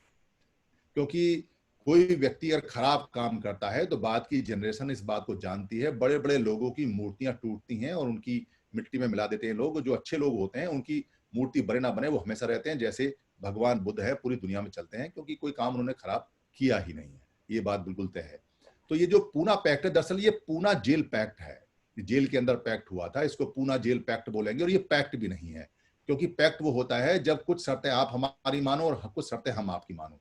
क्योंकि कोई व्यक्ति अगर खराब काम करता है तो बाद की जनरेशन इस बात को जानती है। बड़े बड़े लोगों की मूर्तियां टूटती हैं और उनकी मिट्टी में मिला देते हैं लोग। जो अच्छे लोग होते हैं उनकी मूर्ति बने ना बने वो हमेशा रहते हैं, जैसे भगवान बुद्ध है, पूरी दुनिया में चलते हैं, क्योंकि कोई काम उन्होंने खराब किया ही नहीं है। ये बात बिल्कुल तय है। तो ये जो पूना पैक्ट है, दरअसल ये पूना जेल पैक्ट है। जेल के अंदर पैक्ट हुआ था, इसको पूना जेल पैक्ट बोलेंगे। और ये पैक्ट भी नहीं है, क्योंकि पैक्ट वो होता है जब कुछ शर्तें आप हमारी मानो और कुछ शर्तें हम आपकी मानो।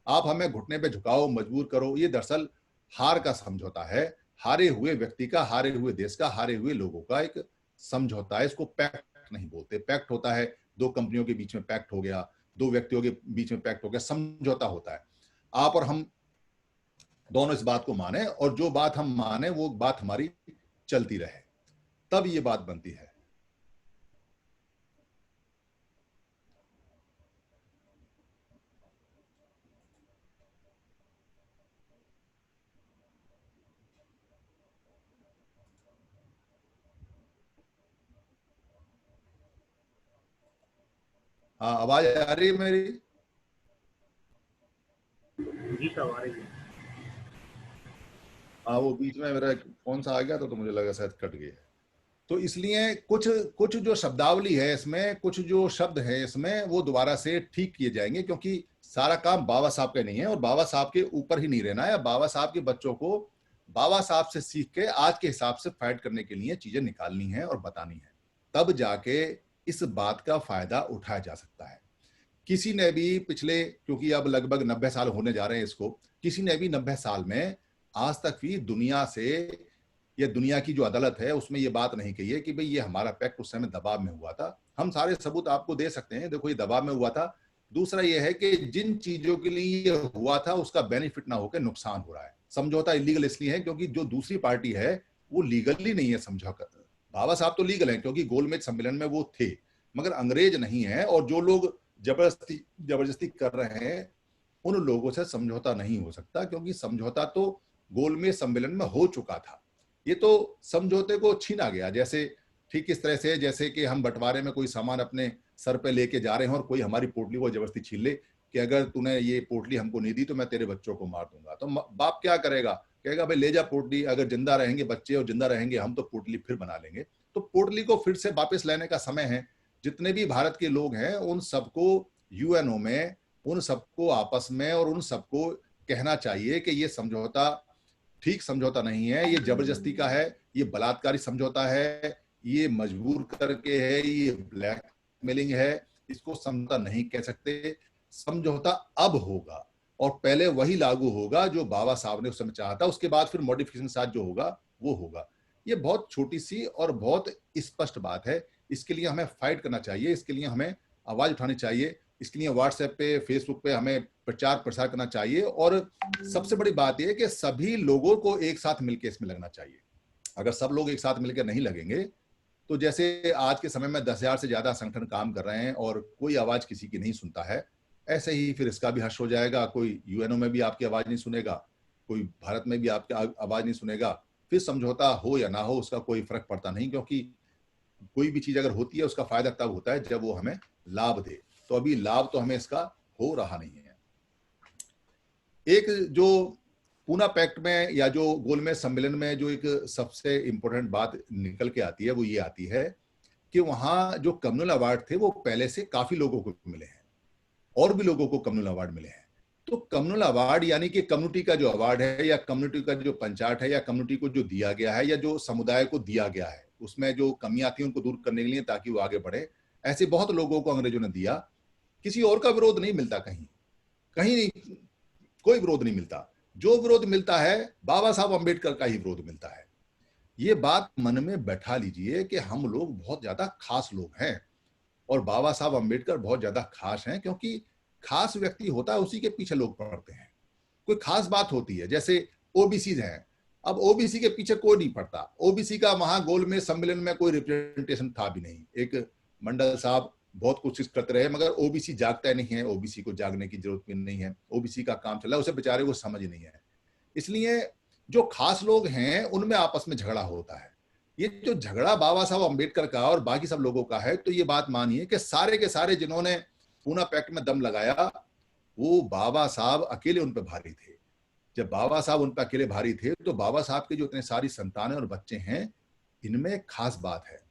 आप हमें घुटने पे झुकाओ, मजबूर करो, ये दरअसल हार का समझौता है। हारे हुए व्यक्ति का, हारे हुए देश का, हारे हुए लोगों का एक समझौता है। इसको पैक्ट नहीं बोलते। पैक्ट होता है 2 कंपनियों के बीच में पैक्ट हो गया, 2 व्यक्तियों के बीच में पैक्ट हो गया, समझौता होता है। आप और हम दोनों इस बात को माने और जो बात हम माने वो बात हमारी चलती रहे, तब ये बात बनती है। हाँ, आवाज आ रही है मेरी? जी साहब आ रही है। हाँ, वो बीच में मेरा फोन सा आ गया तो मुझे लगा शायद कट गया। तो इसलिए कुछ जो शब्दावली है इसमें, कुछ जो शब्द है इसमें, वो दोबारा से ठीक किए जाएंगे, क्योंकि सारा काम बाबा साहब का नहीं है और बाबा साहब के ऊपर ही नहीं रहना है। बाबा साहब के बच्चों को बाबा साहब से सीख के आज के हिसाब से फाइट करने के लिए चीजें निकालनी है और बतानी है, तब जाके इस बात का फायदा उठाया जा सकता है। किसी ने भी पिछले, क्योंकि अब लगभग 90 साल होने जा रहे हैं इसको, किसी ने भी 90 साल में आज तक भी दुनिया से या दुनिया की जो अदालत है उसमें ये बात नहीं कही है कि भाई ये हमारा पैक्ट उस समय दबाव में हुआ था। हम सारे सबूत आपको दे सकते हैं, देखो ये दबाव में हुआ था। दूसरा ये है कि जिन चीजों के लिए ये हुआ था उसका बेनिफिट ना होकर नुकसान हो रहा है। समझौता इलीगल इसलिए है क्योंकि जो दूसरी पार्टी है वो लीगली नहीं है समझौता। बाबा साहब तो लीगल हैं क्योंकि गोलमेज सम्मेलन में वो थे, मगर अंग्रेज नहीं है, और जो लोग जबरदस्ती कर रहे हैं उन लोगों से समझौता नहीं हो सकता, क्योंकि समझौता तो गोलमेज सम्मेलन में हो चुका था। ये तो समझौते को छीना गया। जैसे ठीक इस तरह से जैसे कि हम बंटवारे में कोई सामान अपने सर पे लेके जा रहे हैं और कोई हमारी पोटली को जबरदस्ती छीन ले कि अगर तूने ये पोटली हमको नहीं दी तो मैं तेरे बच्चों को मार दूंगा, तो बाप क्या करेगा, कहेगा भाई ले जा पोटली, अगर जिंदा रहेंगे बच्चे और जिंदा रहेंगे हम तो पोटली फिर बना लेंगे। तो पोटली को फिर से वापस लेने का समय है। जितने भी भारत के लोग हैं उन सबको यूएनओ में, उन सबको आपस में और उन सबको कहना चाहिए कि ये समझौता ठीक समझौता नहीं है, ये जबरदस्ती का है, ये बलात्कारी समझौता है, ये मजबूर करके है, ये ब्लैकमेलिंग है, इसको समझौता नहीं कह सकते। समझौता अब होगा और पहले वही लागू होगा जो बाबा साहब ने उस समय चाहा था, उसके बाद फिर मॉडिफिकेशन साथ जो होगा वो होगा। ये बहुत छोटी सी और बहुत स्पष्ट बात है। इसके लिए हमें फाइट करना चाहिए, इसके लिए हमें आवाज उठानी चाहिए, इसके लिए व्हाट्सएप पे, फेसबुक पे हमें प्रचार प्रसार करना चाहिए। और सबसे बड़ी बात यह है कि सभी लोगों को एक साथ मिलकर इसमें लगना चाहिए। अगर सब लोग एक साथ मिलकर नहीं लगेंगे तो जैसे आज के समय में 10,000 से ज्यादा संगठन काम कर रहे हैं और कोई आवाज किसी की नहीं सुनता है, ऐसे ही फिर इसका भी हश्र हो जाएगा। कोई यूएनओ में भी आपकी आवाज नहीं सुनेगा, कोई भारत में भी आपकी आवाज नहीं सुनेगा। फिर समझौता हो या ना हो उसका कोई फर्क पड़ता नहीं, क्योंकि कोई भी चीज अगर होती है उसका फायदा तब होता है जब वो हमें लाभ दे। तो अभी लाभ तो हमें इसका हो रहा नहीं है। एक जो पूना पैक्ट में या जो गोलमेज सम्मेलन में जो एक सबसे इंपॉर्टेंट बात निकल के आती है वो ये आती है कि वहां जो कम्युनल अवार्ड थे वो पहले से काफी लोगों को मिले हैं और भी लोगों को कम्युनल अवार्ड मिले हैं। तो कम्युनल अवार्ड यानी कि कम्युनिटी का जो अवार्ड है या कम्युनिटी का जो पंचायत है या कम्युनिटी को जो दिया गया है या जो समुदाय को दिया गया है उसमें जो कमियां थी उनको दूर करने के लिए ताकि वो आगे बढ़े, ऐसे बहुत लोगों को अंग्रेजों ने दिया। किसी और का विरोध नहीं मिलता, कहीं कहीं नहीं, कोई विरोध नहीं मिलता। जो विरोध मिलता है बाबा साहब अम्बेडकर का ही विरोध मिलता है। ये बात मन में बैठा लीजिए कि हम लोग बहुत ज्यादा खास लोग हैं और बाबा साहब अम्बेडकर बहुत ज्यादा खास हैं, क्योंकि खास व्यक्ति होता है उसी के पीछे लोग पड़ते हैं। कोई खास बात होती है, जैसे ओबीसी हैं, अब ओबीसी के पीछे कोई नहीं पड़ता। ओबीसी का महागोल में सम्मेलन में कोई रिप्रेजेंटेशन था भी नहीं। एक मंडल साहब बहुत कोशिश करते रहे मगर ओबीसी जागता नहीं है, ओबीसी को जागने की जरूरत भी नहीं है, ओबीसी का काम चल रहा है, उसे बेचारे को समझ नहीं है। इसलिए जो खास लोग हैं उनमें आपस में झगड़ा होता है। ये जो झगड़ा बाबा साहब अम्बेडकर का और बाकी सब लोगों का है, तो ये बात मानिए कि सारे के सारे जिन्होंने पूना पैक्ट में दम लगाया वो बाबा साहब अकेले उन पर भारी थे। जब बाबा साहब उन पर अकेले भारी थे तो बाबा साहब के जो इतने सारी संतानें और बच्चे हैं इनमें खास बात है।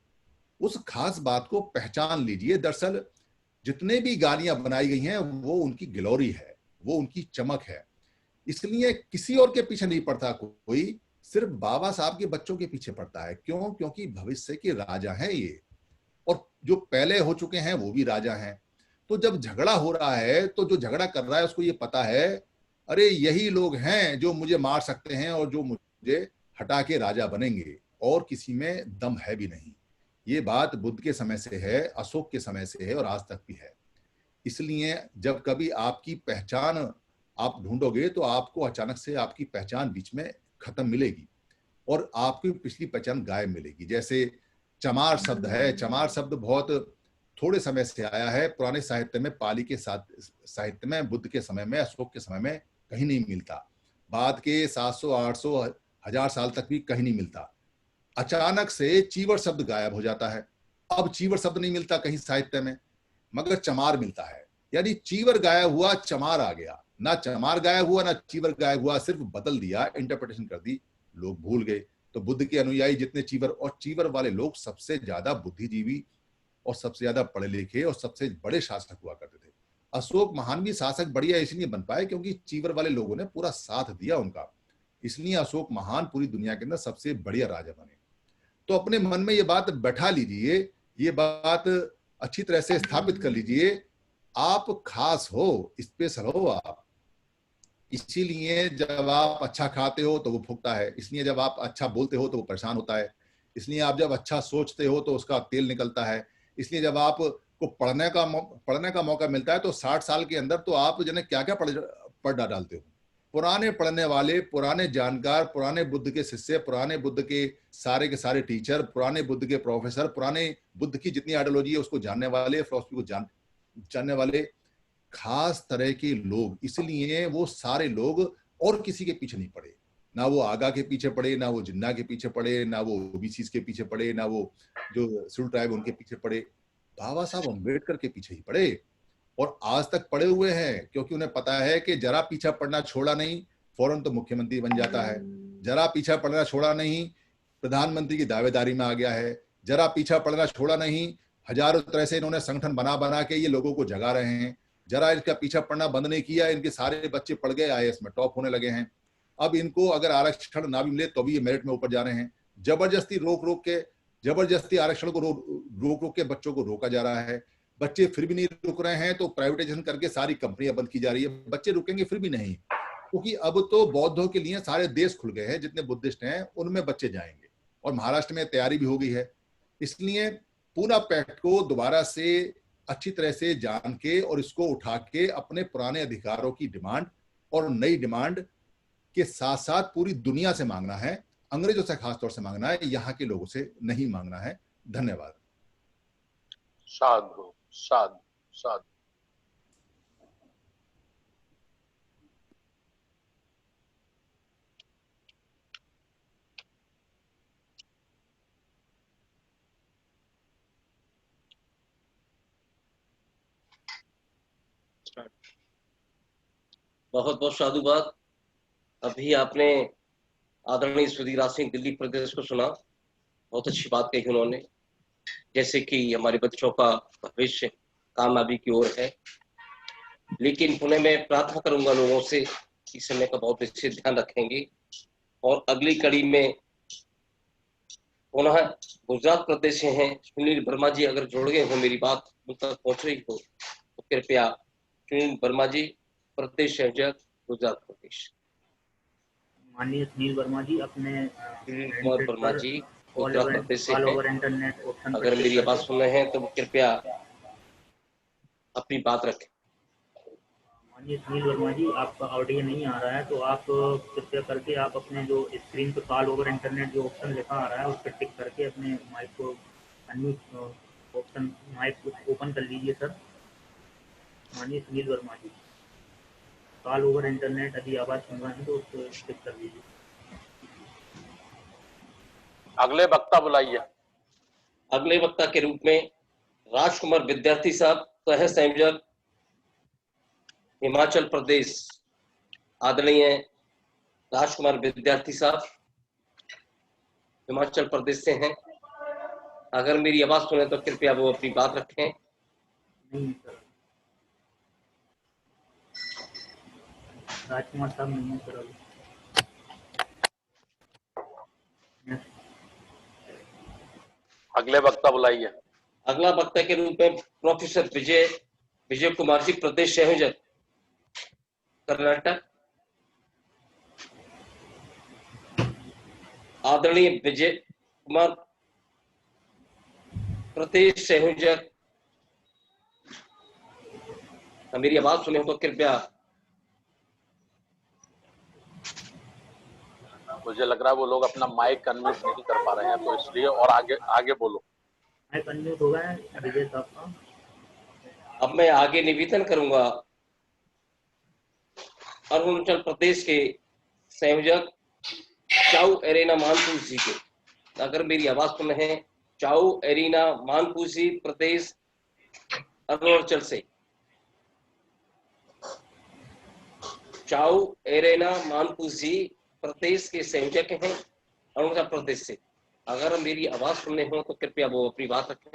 उस खास बात को पहचान लीजिए। दरअसल जितने भी गालियां बनाई गई हैं वो उनकी ग्लोरी है, वो उनकी चमक है। इसलिए किसी और के पीछे नहीं पड़ता कोई, सिर्फ बाबा साहब के बच्चों के पीछे पड़ता है। क्यों? क्योंकि भविष्य के राजा हैं ये, और जो पहले हो चुके हैं वो भी राजा हैं। तो जब झगड़ा हो रहा है तो जो झगड़ा कर रहा है उसको ये पता है अरे यही लोग हैं जो मुझे मार सकते हैं और जो मुझे हटा के राजा बनेंगे, और किसी में दम है भी नहीं। ये बात बुद्ध के समय से है, अशोक के समय से है और आज तक भी है। इसलिए जब कभी आपकी पहचान आप ढूंढोगे तो आपको अचानक से आपकी पहचान बीच में खत्म मिलेगी और आपकी पिछली पहचान गायब मिलेगी। जैसे चमार शब्द है, चमार शब्द बहुत थोड़े समय से आया है। पुराने साहित्य में, पाली के साहित्य में, बुद्ध के समय में, अशोक के समय में कहीं नहीं मिलता। बाद के 700, 800, 1000 साल तक भी कहीं नहीं मिलता। अचानक से चीवर शब्द गायब हो जाता है। अब चीवर शब्द नहीं मिलता कहीं साहित्य में, मगर चमार मिलता है। यानी चीवर गायब हुआ, चमार आ गया। ना चमार गायब हुआ ना चीवर गायब हुआ, सिर्फ बदल दिया, इंटरप्रिटेशन कर दी, लोग भूल गए। तो बुद्ध के अनुयायी जितने चीवर, और चीवर वाले लोग सबसे ज्यादा बुद्धिजीवी और सबसे ज्यादा पढ़े लिखे और सबसे बड़े शासक हुआ करते थे। अशोक महान भी शासक बढ़िया इसलिए बन पाए क्योंकि चीवर वाले लोगों ने पूरा साथ दिया उनका, इसलिए अशोक महान पूरी दुनिया के अंदर सबसे बढ़िया राजा बने। तो अपने मन में ये बात बैठा लीजिए, ये बात अच्छी तरह से स्थापित कर लीजिए, आप खास हो, स्पेशल हो आप। इसीलिए जब आप अच्छा खाते हो तो वो भुगता है, इसलिए जब आप अच्छा बोलते हो तो वो परेशान होता है, इसलिए आप जब अच्छा सोचते हो तो उसका तेल निकलता है, इसलिए जब आप को पढ़ने का मौका मिलता है तो 60 साल के अंदर तो आप जने क्या क्या पढ़ डालते हो। पुराने पढ़ने वाले, पुराने जानकार, पुराने बुद्ध के शिष्य, पुराने बुद्ध के सारे टीचर, पुराने बुद्ध के प्रोफेसर, पुराने बुद्ध की जितनी आइडियोलॉजी है उसको जानने वाले, फिलॉसफी को जानने वाले खास तरह के लोग, इसलिए वो सारे लोग और किसी के पीछे नहीं पड़े, ना वो आगा के पीछे पड़े, ना वो जिन्ना के पीछे पड़े, ना वो ओबीसी के पीछे पड़े, ना वो जो शेड्यूल ट्राइब उनके पीछे पड़े, बाबा साहब अम्बेडकर के पीछे ही पड़े और आज तक पड़े हुए हैं, क्योंकि उन्हें पता है कि जरा पीछा पड़ना छोड़ा नहीं फौरन तो मुख्यमंत्री बन जाता है, जरा पीछा पड़ना छोड़ा नहीं प्रधानमंत्री की दावेदारी में आ गया है, जरा पीछा पड़ना छोड़ा नहीं हजारों तरह से इन्होंने संगठन बना के ये लोगों को जगा रहे हैं, जरा इसका पीछा पड़ना बंद नहीं किया, इनके सारे बच्चे पढ़ गए आईएएस में टॉप होने लगे हैं। अब इनको अगर आरक्षण ना भी मिले तो भी ये मेरिट में ऊपर जा रहे हैं। जबरदस्ती जबरदस्ती आरक्षण को रोक के बच्चों को रोका जा रहा है, बच्चे फिर भी नहीं रुक रहे हैं तो प्राइवेटाइजेशन करके सारी कंपनियां बंद की जा रही है, बच्चे रुकेंगे फिर भी नहीं, क्योंकि अब तो बौद्धों के लिए सारे देश खुल गए हैं, जितने बुद्धिस्ट हैं उनमें बच्चे जाएंगे और महाराष्ट्र में तैयारी भी हो गई है। इसलिए पूना पैक्ट को दोबारा से अच्छी तरह से जान के और इसको उठा के अपने पुराने अधिकारों की डिमांड और नई डिमांड के साथ साथ पूरी दुनिया से मांगना है, अंग्रेजों से खासतौर से मांगना है, यहाँ के लोगों से नहीं मांगना है। धन्यवाद। साधु साधु साधु। बहुत बहुत साधुवाद। अभी आपने आदरणीय सुधीराज सिंह दिल्ली प्रदेश को सुना, बहुत अच्छी बात कही उन्होंने, जैसे कि हमारे बच्चों का भविष्य कामयाबी की ओर है। लेकिन पुनः मैं प्रार्थना करूंगा लोगों से कि समय का बहुत विशेष ध्यान रखेंगे और अगली कड़ी में पुनः गुजरात प्रदेश से हैं सुनील वर्मा जी, अगर जुड़ गए हो, मेरी बात उन तक पहुंच रही हो तो कृपया सुनील वर्मा जी, प्रदेश संयोजक गुजरात प्रदेश। माननीय सुनील वर्मा जी अपने कुमार वर्मा जी गुजरात प्रदेश से ऑल हैं, ओवर इंटरनेट ऑप्शन अगर मेरी आवाज सुन रहे हैं तो कृपया अपनी बात रखें। माननीय सुनील वर्मा जी, आपका ऑडियो नहीं आ रहा है तो आप कृपया करके आप अपने जो स्क्रीन पर कॉल ओवर इंटरनेट जो ऑप्शन लिखा आ रहा है उस पर टिक करके अपने माइक को अनम्यूट ऑप्शन माइक ओपन कर लीजिए सर। माननीय सुनील वर्मा जी, कॉल ओवर इंटरनेट यदि आवाज सुन रहे हैं तो उस पर टिक कर लीजिए। अगले वक्ता बुलाइए। अगले वक्ता के रूप में राजकुमार विद्यार्थी साहब, सह संयोजक हिमाचल प्रदेश। आदरणीय राजकुमार विद्यार्थी साहब हिमाचल प्रदेश से हैं, अगर मेरी आवाज सुने तो कृपया वो अपनी बात रखें। नहीं सर, राजकुमार साहब नहीं है सर अभी। अगले वक्ता बुलाइए। अगला वक्ता के रूप में प्रोफेसर विजय कुमार जी, प्रदेश संयोजक कर्नाटक। आदरणीय विजय कुमार, प्रदेश संयोजक, मेरी आवाज सुने हो तो कृपया। मुझे लग रहा है वो लोग अपना माइक अनम्यूट नहीं कर पा रहे हैं, तो इसलिए, और आगे आगे बोलो। माइक अनम्यूट हो गया है विजय साहब का। अब मैं आगे निवेदन करूंगा अरुणाचल प्रदेश के संयोजक चाउ एरेना मानपुर जी के, अगर मेरी आवाज सुन रहे हैं, चाउ एरेना मानपुर जी, प्रदेश अरुणाचल से। चाउ एरेना मानपुर जी प्रदेश के संयोजक हैं अरुणाचल प्रदेश से, अगर मेरी आवाज सुनने हो तो कृपया वो अपनी बात रखें।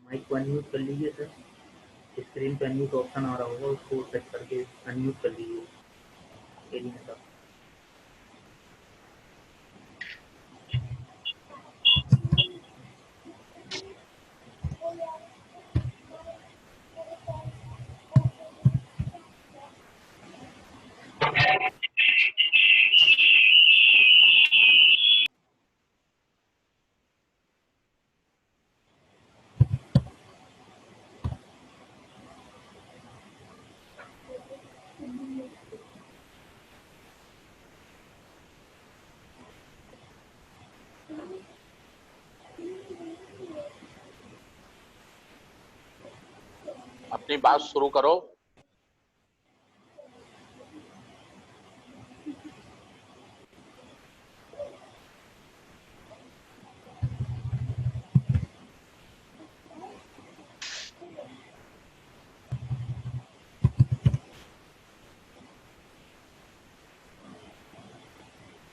माइक को अनम्यूट कर लीजिए सर, स्क्रीन पे अनम्यूट ऑप्शन आ रहा होगा, उसको सेट करके अनम्यूट कर लीजिए एरिना साहब। अपनी बात शुरू करो।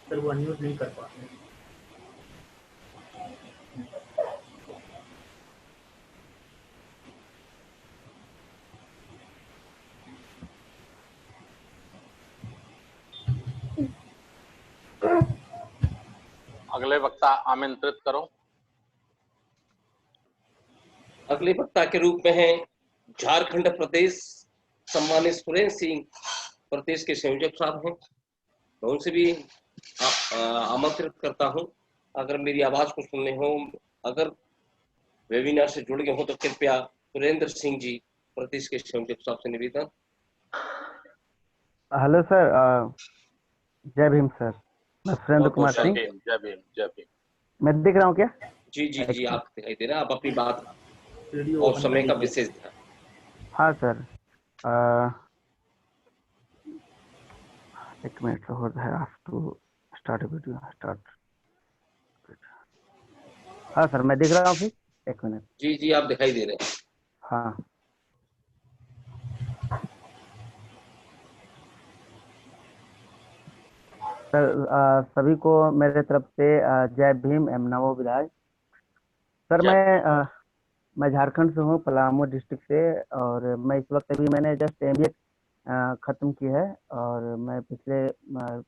सर वो अनम्यूट नहीं कर पाते हैं। अगले वक्ता आमंत्रित करो। अगले वक्ता के रूप में है झारखंड प्रदेश सम्मानित सुरेंद्र सिंह प्रदेश के संयोजक साहब हैं। मैं उनसे भी आमंत्रित करता हूं, अगर मेरी आवाज को सुनने हो, अगर वेबिनार से जुड़ गए हो तो कृपया सुरेंद्र सिंह जी प्रदेश के संयोजक साहब से निवेदन। हेलो सर, जय भीम सर। मैं सुरेंद्र कुमार जय सिंह। भीम, जय भीम, जय भीम। मैं दिख रहा हूँ क्या? जी जी जी, आप दिखाई दे रहा है। आप अपनी बात वीडियो और ओपन समय कर का लीजिए। विशेष ध्यान। हाँ सर, एक मिनट हो रहा है। To start video start. हाँ सर, मैं दिख रहा हूँ फिर। एक मिनट। जी जी, आप दिखाई दे रहे हैं। हाँ सर, सभी को मेरे तरफ से जय भीम एवं नमो बुद्धाय। सर मैं झारखंड से हूँ, पलामू डिस्ट्रिक्ट से। और मैं इस वक्त अभी मैंने जस्ट एमबीए खत्म की है। और मैं पिछले जो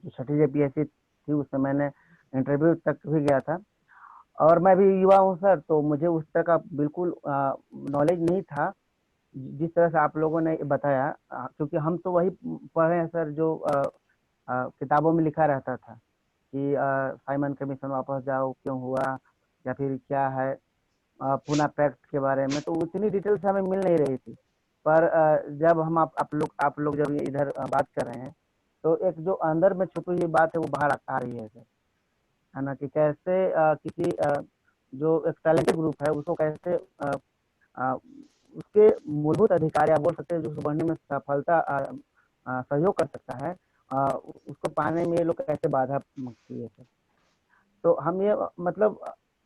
छठी जेपीएससी थी उसमें मैंने इंटरव्यू तक भी गया था। और मैं भी युवा हूँ सर, तो मुझे उस तरह का बिल्कुल नॉलेज नहीं था जिस तरह से आप लोगों ने बताया। क्योंकि हम तो वही पढ़े हैं सर जो किताबों में लिखा रहता था कि साइमन कमीशन वापस जाओ क्यों हुआ, या फिर क्या है पूना पैक्ट के बारे में। तो उतनी डिटेल्स हमें मिल नहीं रही थी। पर जब हम आप लोग जब इधर बात कर रहे हैं तो एक जो अंदर में छुपी हुई बात है वो बाहर आ रही है सर, है ना। कि कैसे किसी जो एक टैलेंटेड ग्रुप है उसको कैसे उसके मूलभूत अधिकार या बोल सकते हैं जो उसको बढ़ने में सफलता सहयोग कर सकता है, उसको पाने में ये लोग कैसे बाधा किए थे। तो हम ये मतलब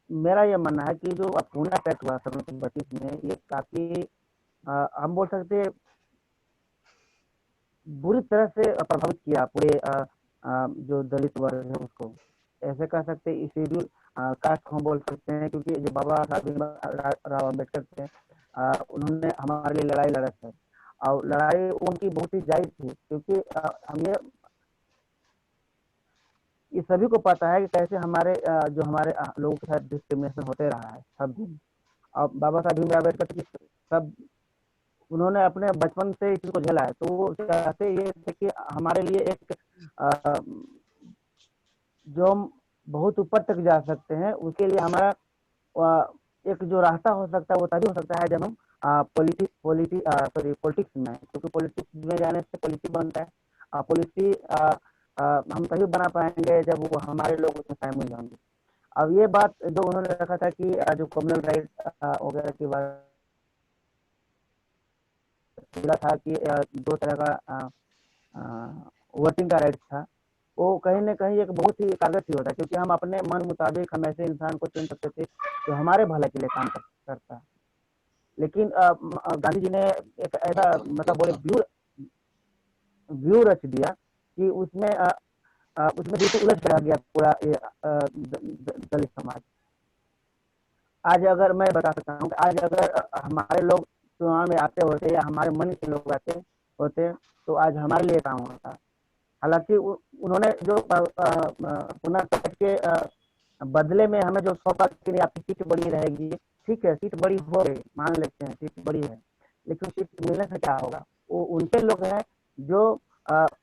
मेरा ये मानना है कि जो पूना पैक्ट हुआ 1932 में, ये काफी हम बोल सकते हैं बुरी तरह से प्रभावित किया पूरे जो दलित वर्ग है उसको। ऐसे कह सकते हैं शेड्यूल कास्ट हम बोल सकते हैं, क्योंकि जो बाबा साहब भीमराव अम्बेडकर थे उन्होंने हमारे लिए लड़ाई लड़ा था। और लड़ाई उनकी बहुत ही जायज थी, क्योंकि हम ये सभी को पता है कि कैसे हमारे जो हमारे लोगों के साथ डिस्क्रिमिनेशन होते रहा है सब दिन। और बाबा साहब भीमराव अम्बेडकर की सब उन्होंने अपने बचपन से इस चीज को झेला है। तो वो चाहते ये थे कि हमारे लिए एक जो हम बहुत ऊपर तक जा सकते हैं, उसके लिए हमारा एक जो रास्ता हो सकता है वो तभी हो सकता है जब हम पॉलिटिक्स में, क्योंकि पॉलिटिक्स में जाने से पॉलिसी बनता है। पॉलिसी हम तभी बना पाएंगे जब वो हमारे लोग उसमें शामिल होंगे। अब ये बात जो उन्होंने रखा था कि जो कम्युनल राइट वगैरह की बात मिला था कि दो तरह का वोटिंग का राइट था, वो कहीं ना कहीं एक बहुत ही कागज ही होता है, क्योंकि हम अपने मन मुताबिक हम ऐसे इंसान को चुन सकते थे जो हमारे भले के लिए काम करता है। लेकिन गांधी जी ने एक ऐसा मतलब बोले व्यू रच दिया कि उसमें बिल्कुल उलझ कर गया पूरा दलित समाज। आज अगर मैं बता सकता हूँ, आज अगर हमारे लोग चुनाव में आते होते या हमारे मन के लोग आते होते तो आज हमारे लिए काम होता। हालांकि उन्होंने जो पुनः के बदले में हमें जो सौंपा कि आपकी सीट बड़ी रहेगी, ठीक है सीट बड़ी हो गई, मान लेते हैं सीट बड़ी है, लेकिन सीट मिलने से क्या होगा? वो उनके लोग हैं जो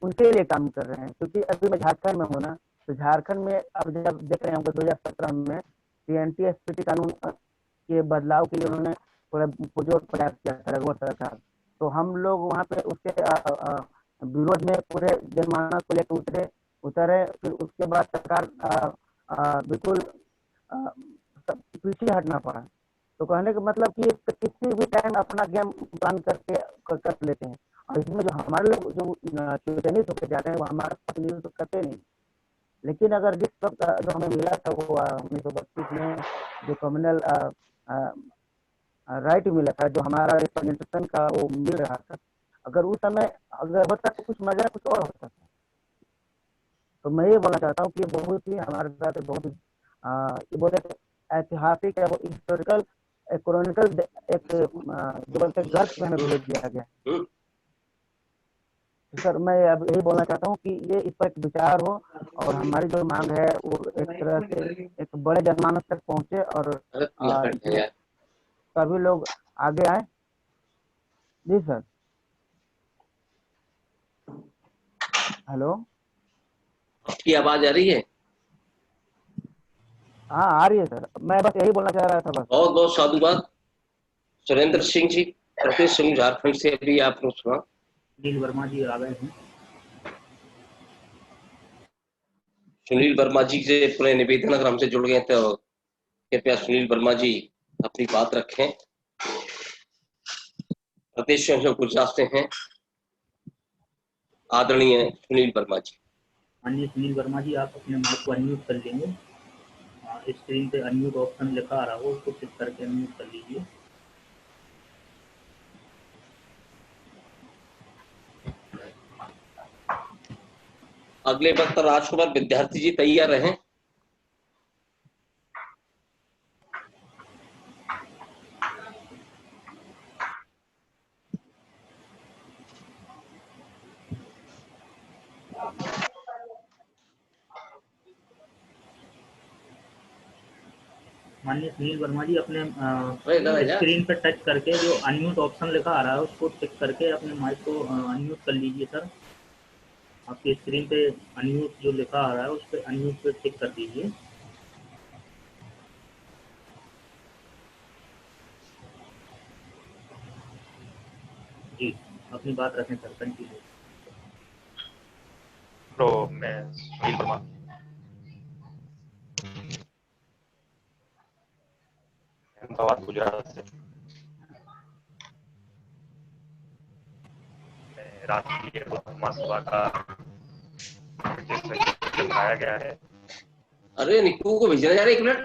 उनके लिए काम कर रहे हैं। क्योंकि अभी मैं झारखंड में हूँ ना, तो झारखंड में अब जब देख रहे होंगे 2017 में TNT-SPT कानून के बदलाव के लिए उन्होंने पूरा पुरजोर प्रयास किया था रघुवर सरकार। तो हम लोग वहाँ पे उसके विरोध में पूरे जनमानस को लेकर उतरे। फिर उसके बाद सरकार बिल्कुल पीछे हटना पड़ा। तो कहने का मतलब कि किसी भी टाइम अपना गेम प्लान करके कर लेते हैं, और इसमें जो हमारे लोग जो चयनित होकर जाते हैं वो हमारा प्रतिनिधित्व करते नहीं। लेकिन अगर जिस वक्त जो हमें मिला था वो 1932 में जो कम्युनल राइट मिला था, जो हमारा रिप्रेजेंटेशन का वो मिल रहा था, अगर उस समय अगर होता तो कुछ मजा कुछ और होता था। तो मैं ये बोलना चाहता हूँ कि बहुत ही हमारे साथ बहुत ये बोलते ऐतिहासिक है, वो हिस्टोरिकल क्रॉनिकल एक जो बोलते गर्भ में हमें भेज दिया गया। सर मैं अब यही बोलना चाहता हूँ कि ये इस पर एक विचार हो, और हमारी जो मांग है वो एक तरह से एक बड़े जनमानस तक पहुंचे, और सभी लोग आगे आए। जी सर। हेलो, आपकी आवाज आ रही है? हाँ आ रही है सर, मैं बस यही बोलना चाह रहा था बस। बहुत बहुत साधुवाद। सुरेंद्र सिंह जी, प्रदेश संघ झारखंड से अभी आपने सुना। सुनील वर्मा जी आ गए हैं। सुनील वर्मा जी से पूरे निवेदन अगर हमसे जुड़ गए तो कृपया सुनील वर्मा जी अपनी बात रखें। प्रदेश संघ गुजरात से हैं आदरणीय सुनील वर्मा जी। हाँ जी सुनील वर्मा जी, आप अपने माइक को अनम्यूट कर लेंगे। स्क्रीन पे अनम्यूट ऑप्शन लिखा आ रहा हो, उसको क्लिक करके अनम्यूट कर लीजिए। अगले वक्त राजकुमार विद्यार्थी जी तैयार रहें। माननीय सुनील वर्मा जी, अपने इधर स्क्रीन पर टच करके जो अनम्यूट ऑप्शन लिखा आ रहा है उसको टिक करके अपने माइक को अनम्यूट कर लीजिए सर। आपकी स्क्रीन पे अनम्यूट जो लिखा आ रहा है उस पर अनम्यूट पे टिक कर दीजिए। जी अपनी बात रखें सर, कंटिन्यू। तो मैं सुनील वर्मा अहमदाबाद गुजरात से राष्ट्रीय महासभा का बनाया गया है। अरे निक्कू को भेजना जा रहा है, एक मिनट।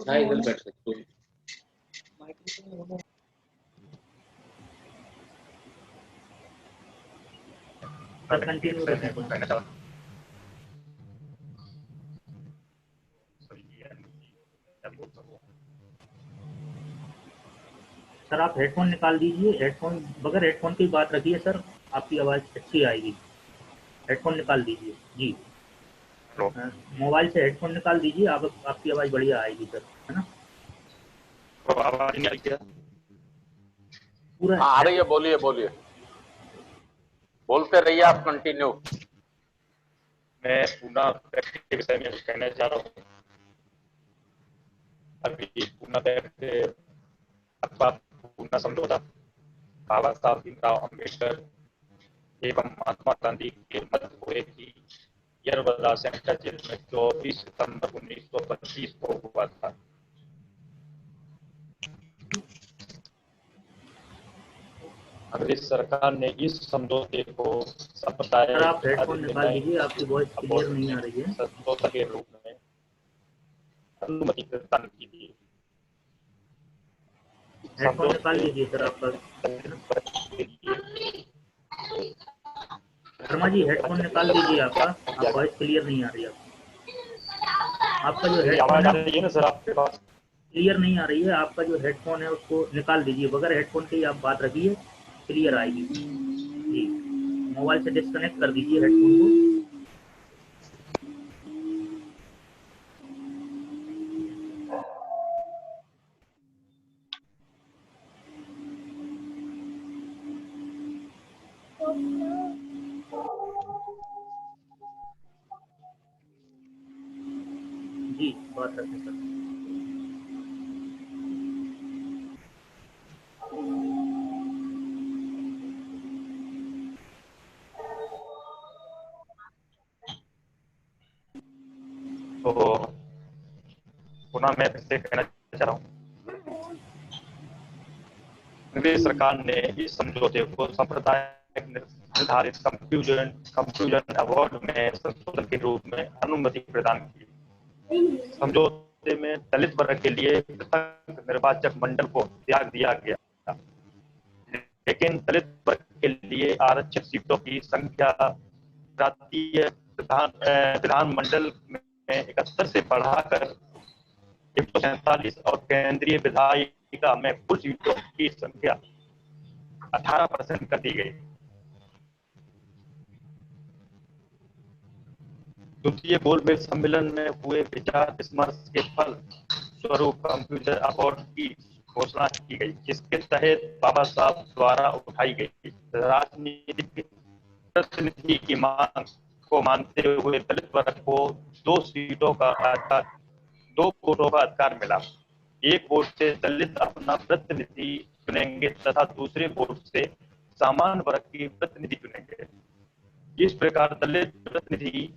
हाँ इधर बैठ सकते। कंटिन्यू रखें सर। सर आप हेडफोन निकाल दीजिए, हेडफोन बगैर हेडफोन की बात रखिए सर, आपकी आवाज़ अच्छी आएगी। हेडफोन निकाल दीजिए जी। मोबाइल से हेडफोन निकाल दीजिए, आपकी आवाज़ बढ़िया आएगी सर, है ना? तो आवाज नहीं आ रही है? पूरा हाँ आ रही है, बोलिए बोलिए, बोलते रहिए आप, कंटिन्यू। मैं पूना पैक्ट के विषय में कहना चाह रहा हूँ। अभी पूना पैक्ट अथवा पूना समझौता बाबा साहब भीमराव अम्बेडकर एवं महात्मा गांधी के मध्य हुए की यरवदा सेंट्रल जेल में 24 सितंबर 1925 को हुआ था। अंग्रेज सरकार ने इस समझौते को सर आप हेडफोन निकाल दीजिए, आपकी वॉइस क्लियर नहीं आ रही है। समझौता के रूप में अनुमति प्रदान की थी। हेडफोन निकाल लीजिए सर आपका। वर्मा जी हेडफोन निकाल दीजिए आपका, आप वॉइस क्लियर नहीं आ रही है। आपका जो हेडफोन है ना सर आपके पास क्लियर नहीं आ रही है, आपका जो हेडफोन है उसको निकाल दीजिए, बगैर हेडफोन के ही आप बात रखिए, क्लियर आएगी जी। मोबाइल से डिस्कनेक्ट कर दीजिए हेडफोन को। जी बात रखें सर। तो पुनः मैं फिर से कहना चाह रहा हूँ, प्रदेश सरकार ने इस समझौते को सांप्रदायिक निर्धारित कंफ्यूजन अवार्ड में संशोधन के रूप में अनुमति प्रदान की। समझौते में दलित वर्ग के लिए पृथक निर्वाचक मंडल को त्याग दिया गया, लेकिन दलित वर्ग के लिए आरक्षित सीटों की संख्या राष्ट्रीय विधानमंडल में 71 से बढ़ाकर 147 और केंद्रीय विधायिका में कुल सीटों की संख्या 18% कर दी गई। द्वितीय गोलमेज सम्मेलन में हुए विचार विमर्श के फल स्वरूप कंप्यूटर अवार्ड की घोषणा की गई, जिसके तहत बाबा साहब द्वारा उठाई गई राजनीतिक प्रतिनिधि की मांग को मानते हुए दलित वर्ग को 2 वोटों का अधिकार मिला। एक वोट से दलित अपना प्रतिनिधि चुनेंगे तथा दूसरे वोट से सामान्य वर्ग की प्रतिनिधि चुनेंगे। इस प्रकार दलित प्रतिनिधि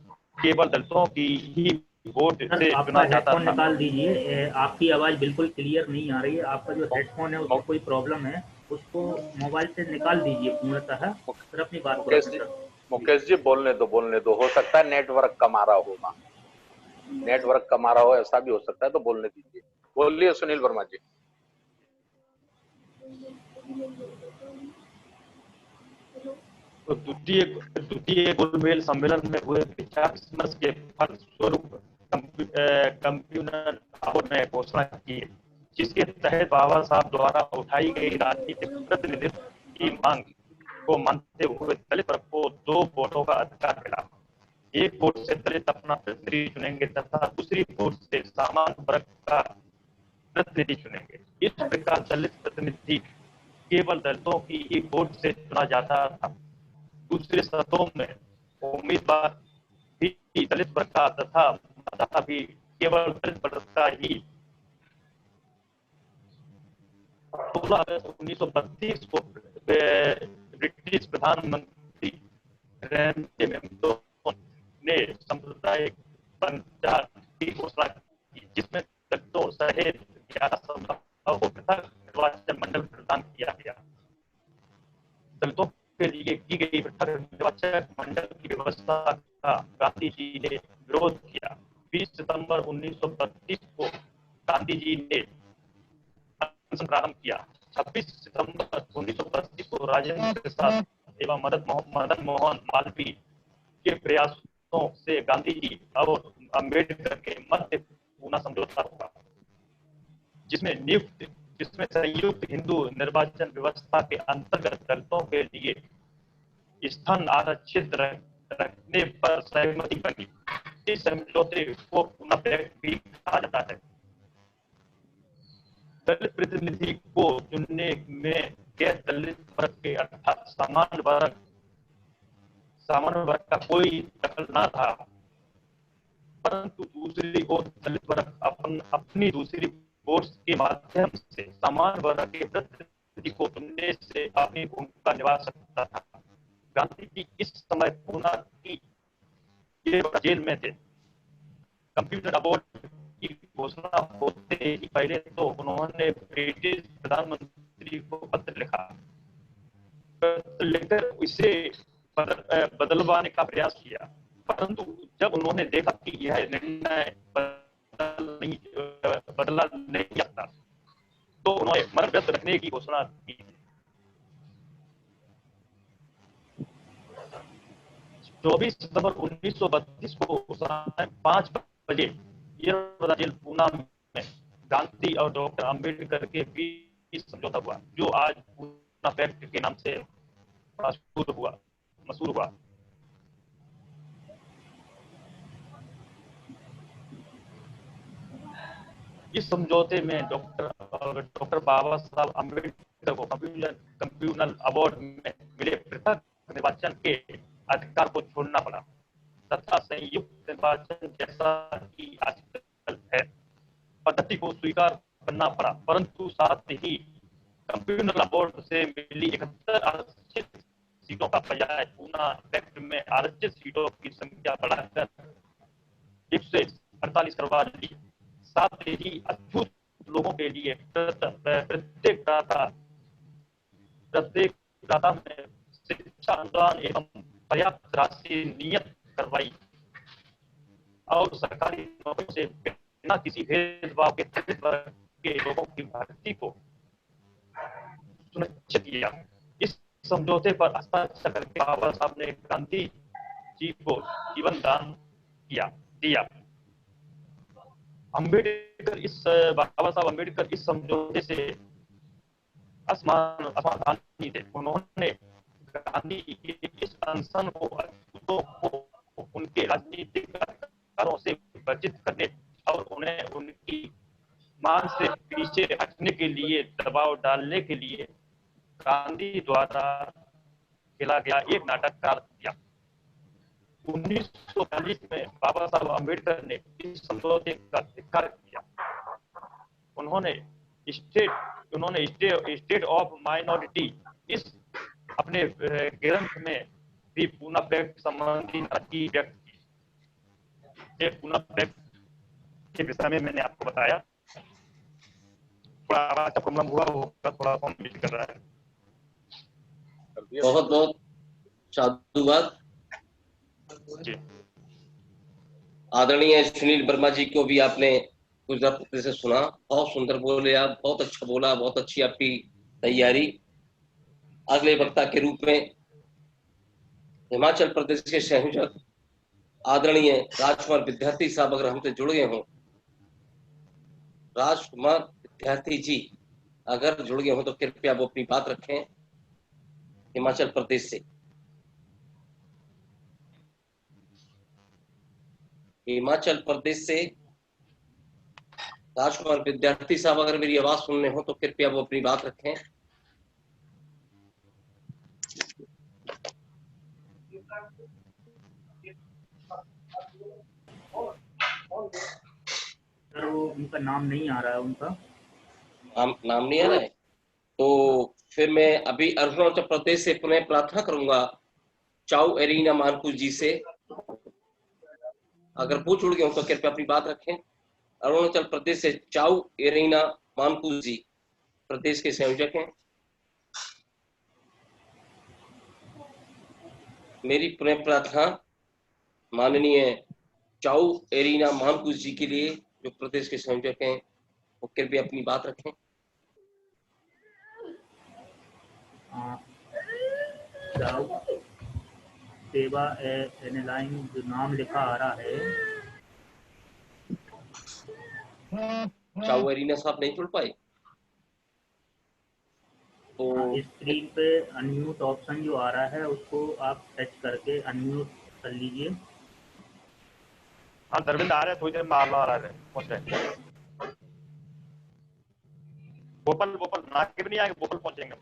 केवल दलितों की ही वोट से चुना जाता था। निकाल दीजिए, आपकी आवाज बिल्कुल क्लियर नहीं आ रही है। आपका जो हेडफोन है उसमें कोई प्रॉब्लम है, उसको मोबाइल से निकाल दीजिए पूर्णतः, फिर अपनी बात करो। मुकेश जी बोलने दो, हो सकता है नेटवर्क कम आ रहा होगा, नेटवर्क कम आ रहा हो, ऐसा भी हो सकता है, तो बोलने दीजिए। बोलिए सुनील वर्मा जी। तो द्वितीय गोलमेज सम्मेलन में हुए विचार विमर्श के फल स्वरूप कंप्यूटर अवार्ड ने घोषणा की, जिसके तहत बाबा साहब द्वारा उठाई गई राजनीतिक प्रतिनिधित्व की मांग को मानते हुए दलित वर्ग को 2 वोटों का अधिकार मिला। एक वोट से दलित अपना प्रतिनिधि चुनेंगे तथा दूसरी वोट से सामान्य वर्ग का प्रतिनिधि चुनेंगे। इस प्रकार दलित प्रतिनिधि केवल दलितों की ही वोट से चुना जाता था। दूसरे शब्दों में उम्मीदवार भी दलित वर्ग का तथा मतदाता भी केवल दलित वर्ग का ही। 16 अगस्त 1932 को ब्रिटिश प्रधानमंत्री ने सांप्रदायिक पंचायत की घोषणा की, जिसमें दलितों सहित 11 समुदायों को पृथक निर्वाचन मंडल प्रदान किया गया। दलितों के लिए की गई पृथक निर्वाचक मंडल की व्यवस्था का गांधी जी ने विरोध किया। 20 सितंबर 1932 को गांधी जी ने प्रारंभ किया। 26 सितंबर 1932 को राजेंद्र प्रसाद एवं मदन मोहन मालवीय के प्रयासों से गांधी जी और अम्बेडकर के मध्य पूना समझौता हुआ, जिसमें संयुक्त हिंदू निर्वाचन व्यवस्था के अंतर्गत दलितों के लिए स्थान आरक्षित रखने पर सहमति बनी। इस समझौते को पुना पैक्ट भी कहा जाता है। दलित प्रतिनिधि को चुनने में गैर दलित वर्ग के अर्थात सामान्य वर्ग का कोई दखल न था, परंतु दूसरी ओर दलित वर्ग अपनी दूसरी वोट के माध्यम से सामान्य वर्ग के प्रतिनिधि को चुनने से अपनी भूमिका निभा सकता था। गांधी जी इस समय पूना की जेल में थे। कंप्यूटर अवार्ड की घोषणा होते ही पहले तो उन्होंने ब्रिटिश प्रधानमंत्री को पत्र लिखा, लेकर इसे बदलवाने का प्रयास किया, परंतु जब उन्होंने देखा कि यह निर्णय बदला नहीं जाता, तो उन्होंने मरम्मत रखने की घोषणा की। 24 सितंबर 1932 को शाम 5 बजे जेल पूना में गांधी और डॉक्टर अंबेडकर के बीच समझौता हुआ, जो आज पूना पैक्ट के नाम से मशहूर हुआ। इस समझौते में डॉक्टर बाबा साहब अम्बेडकर को कंप्यूटर अवार्ड में मिले पृथक निर्वाचन के अधिकार को छोड़ना पड़ा तथा संयुक्त निर्वाचन जैसा कि आजकल है पद्धति को स्वीकार करना पड़ा, परंतु साथ ही कंप्यूटर अवार्ड से मिली 71 आरक्षित सीटों का बजाय पूना पैक्ट में आरक्षित सीटों की संख्या बढ़ाकर 148 करवा ली। साथ ही अद्भुत लोगों के लिए प्रत्येक दाता में शिक्षा अनुदान एवं पर्याप्त राशि नियत करवाई और सरकारी नौकरी से बिना किसी भेदभाव के दलित वर्ग के लोगों की भर्ती को सुनिश्चित किया। इस समझौते पर हस्ताक्षर करके बाबा साहब ने गांधी जी को जीवन दान दिया। बाबा साहब अम्बेडकर इस समझौते से असमाधानी थे। उन्होंने गांधी के इस अनशन को उनके राजनीतिक अधिकारों से वंचित करने और उन्हें उनकी मांग से पीछे हटने के लिए दबाव डालने के लिए गांधी द्वारा खेला गया एक नाटक करार दिया। 1940 में बाबा साहब अम्बेडकर ने इस समझौते का धिक्कार किया। उन्होंने स्टेट ऑफ माइनॉरिटी इस अपने ग्रंथ में भी पुनः व्यक्त संबंधी नाराजगी व्यक्त की। ये पुनः व्यक्त के विषय में मैंने आपको बताया। थोड़ा आवाज का प्रॉब्लम हुआ होगा, थोड़ा कॉम्प्लीट कर रहा है। बहुत बहुत साधुवाद। आदरणीय सुनील वर्मा जी को भी आपने गुजरात से सुना, बहुत सुंदर बोले आप, बहुत अच्छा बोला, बहुत अच्छी आपकी तैयारी। अगले वक्ता के रूप में हिमाचल प्रदेश के संयोजक आदरणीय राजकुमार विद्यार्थी साहब अगर हमसे जुड़ गए हों, राजकुमार विद्यार्थी जी अगर जुड़ गए हों तो कृपया वो अपनी बात रखें हिमाचल प्रदेश से। हिमाचल प्रदेश से राजकुमार विद्यार्थी साहब अगर मेरी आवाज सुनने हो तो कृपया वो अपनी बात रखें। सर वो उनका नाम नहीं आ रहा है, उनका नाम नहीं आ रहा है, तो फिर मैं अभी अरुणाचल प्रदेश से पुनः प्रार्थना करूंगा चाउ एरिना मानकुस जी से, अगर वो जुड़ गए हो तो कृपया अपनी बात रखें। अरुणाचल प्रदेश से चाउ एरिना मानकुस जी प्रदेश के संयोजक हैं। मेरी पुनः प्रार्थना माननीय चाउ एरिना मानकुस जी के लिए जो प्रदेश के संयोजक हैं, वो कृपया अपनी बात रखें। चाउ सेवा एनलाइन जो नाम लिखा आ रहा है, चाउ एरिना साहब नहीं जुड़ पाए तो स्क्रीन पे अनम्यूट ऑप्शन जो आ रहा है उसको आप टच करके अनम्यूट कर लीजिए। हाँ धर्मेंद्र आ रहे हैं, थोड़ी देर में आ रहा है, पहुंच रहे। भोपाल नाके भी नहीं आएंगे, भोपाल पहुंचेंगे।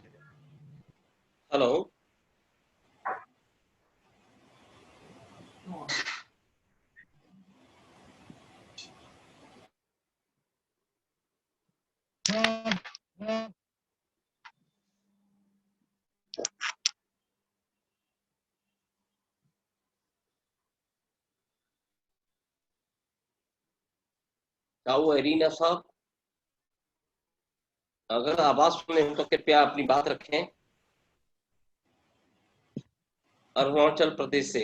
हेलो चाउ एरिना साहब अगर आवाज सुने हो तो कृपया अपनी बात रखें। अरुणाचल प्रदेश से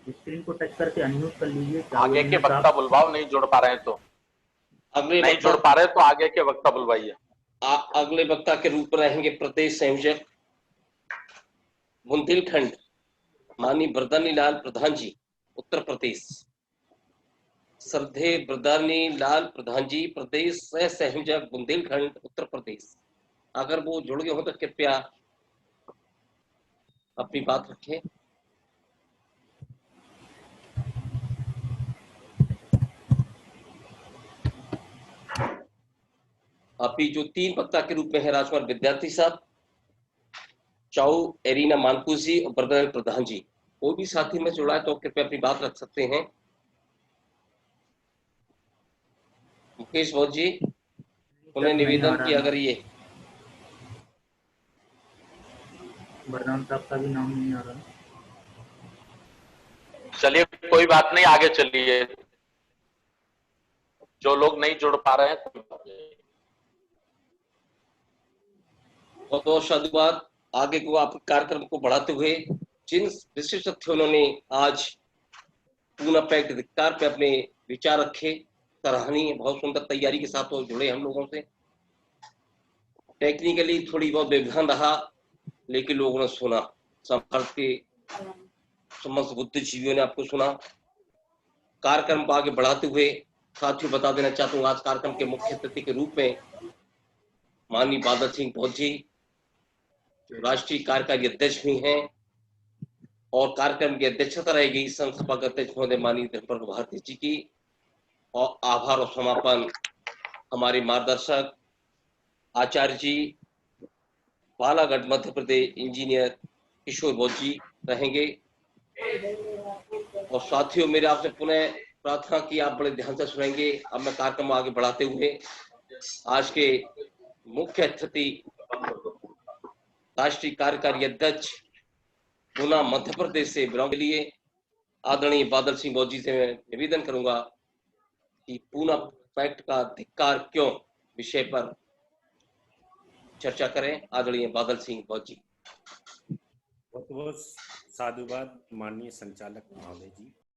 स्क्रीन को टच करके अनम्यूट कर लीजिए। आगे के वक्ता बुलवाओ, नहीं जुड़ पा रहे हैं तो नहीं जुड़ पा रहे तो आगे के वक्ता बुलवाइए। अगले वक्ता के रूप में रहेंगे प्रदेश संयोजक बुंदेलखंड माननीय बरदानी लाल प्रधान जी उत्तर प्रदेश। श्रद्धेय बरदानी लाल प्रधान जी प्रदेश सह संयोजक बुंदेलखंड उत्तर प्रदेश, अगर वो जुड़ गए हो तो कृपया अपनी बात रखें। अभी जो तीन वक्ता के रूप में है राजकुमार विद्यार्थी साहब, चाउ एरिना मानकुस जी और बरदानी प्रधान जी, कोई भी साथी में जुड़ा है तो कृपया अपनी बात रख सकते हैं। मुकेश भौज जी उन्हें निवेदन कि अगर ये बरदान साहब का भी नाम नहीं आ रहा। चलिए कोई बात नहीं, आगे चलिए। जो लोग नहीं जुड़ पा रहे हैं कोई बात नहीं। बहुत बहुत साधुवाद। आगे को आप कार्यक्रम को बढ़ाते हुए जिन विशिष्ट अतिथियों ने आज पूना पैक्ट धिक्कार पे अपने विचार रखे, सराहनीय, बहुत सुंदर तैयारी के साथ वो जुड़े हम लोगों से। टेक्निकली थोड़ी बहुत व्यवधान रहा, लेकिन लोगों ने सुना, संपर्क के समस्त बुद्धिजीवियों ने आपको सुना। कार्यक्रम को आगे बढ़ाते हुए साथियों बता देना चाहता हूँ, आज कार्यक्रम के मुख्य अतिथि के रूप में माननीय बादल सिंह भौत जी, जो राष्ट्रीय कार्यकारी अध्यक्ष भी हैं, और कार्यक्रम की अध्यक्षता रहेगी संसभा के अध्यक्ष महोदय माननीय धर्मपाल भारती जी की। और आभार और समापन हमारे मार्गदर्शक आचार्य जी, बालाघाट मध्य प्रदेश इंजीनियर किशोर भौत जी रहेंगे। और साथियों, मेरे आपसे पुनः प्रार्थना की आप बड़े ध्यान से सुनेंगे। अब मैं कार्यक्रम आगे बढ़ाते हुए आज के मुख्य अतिथि राष्ट्रीय कार्यकारी अध्यक्ष पूना मध्य प्रदेश से बिलोंग के लिए आदरणीय बादल सिंह भौत जी से मैं निवेदन करूंगा कि पूना पैक्ट का धिक्कार क्यों विषय पर चर्चा करें। आदरणीय बादल सिंह भौत जी। बहुत बहुत साधुवाद माननीय संचालक महोदय जी।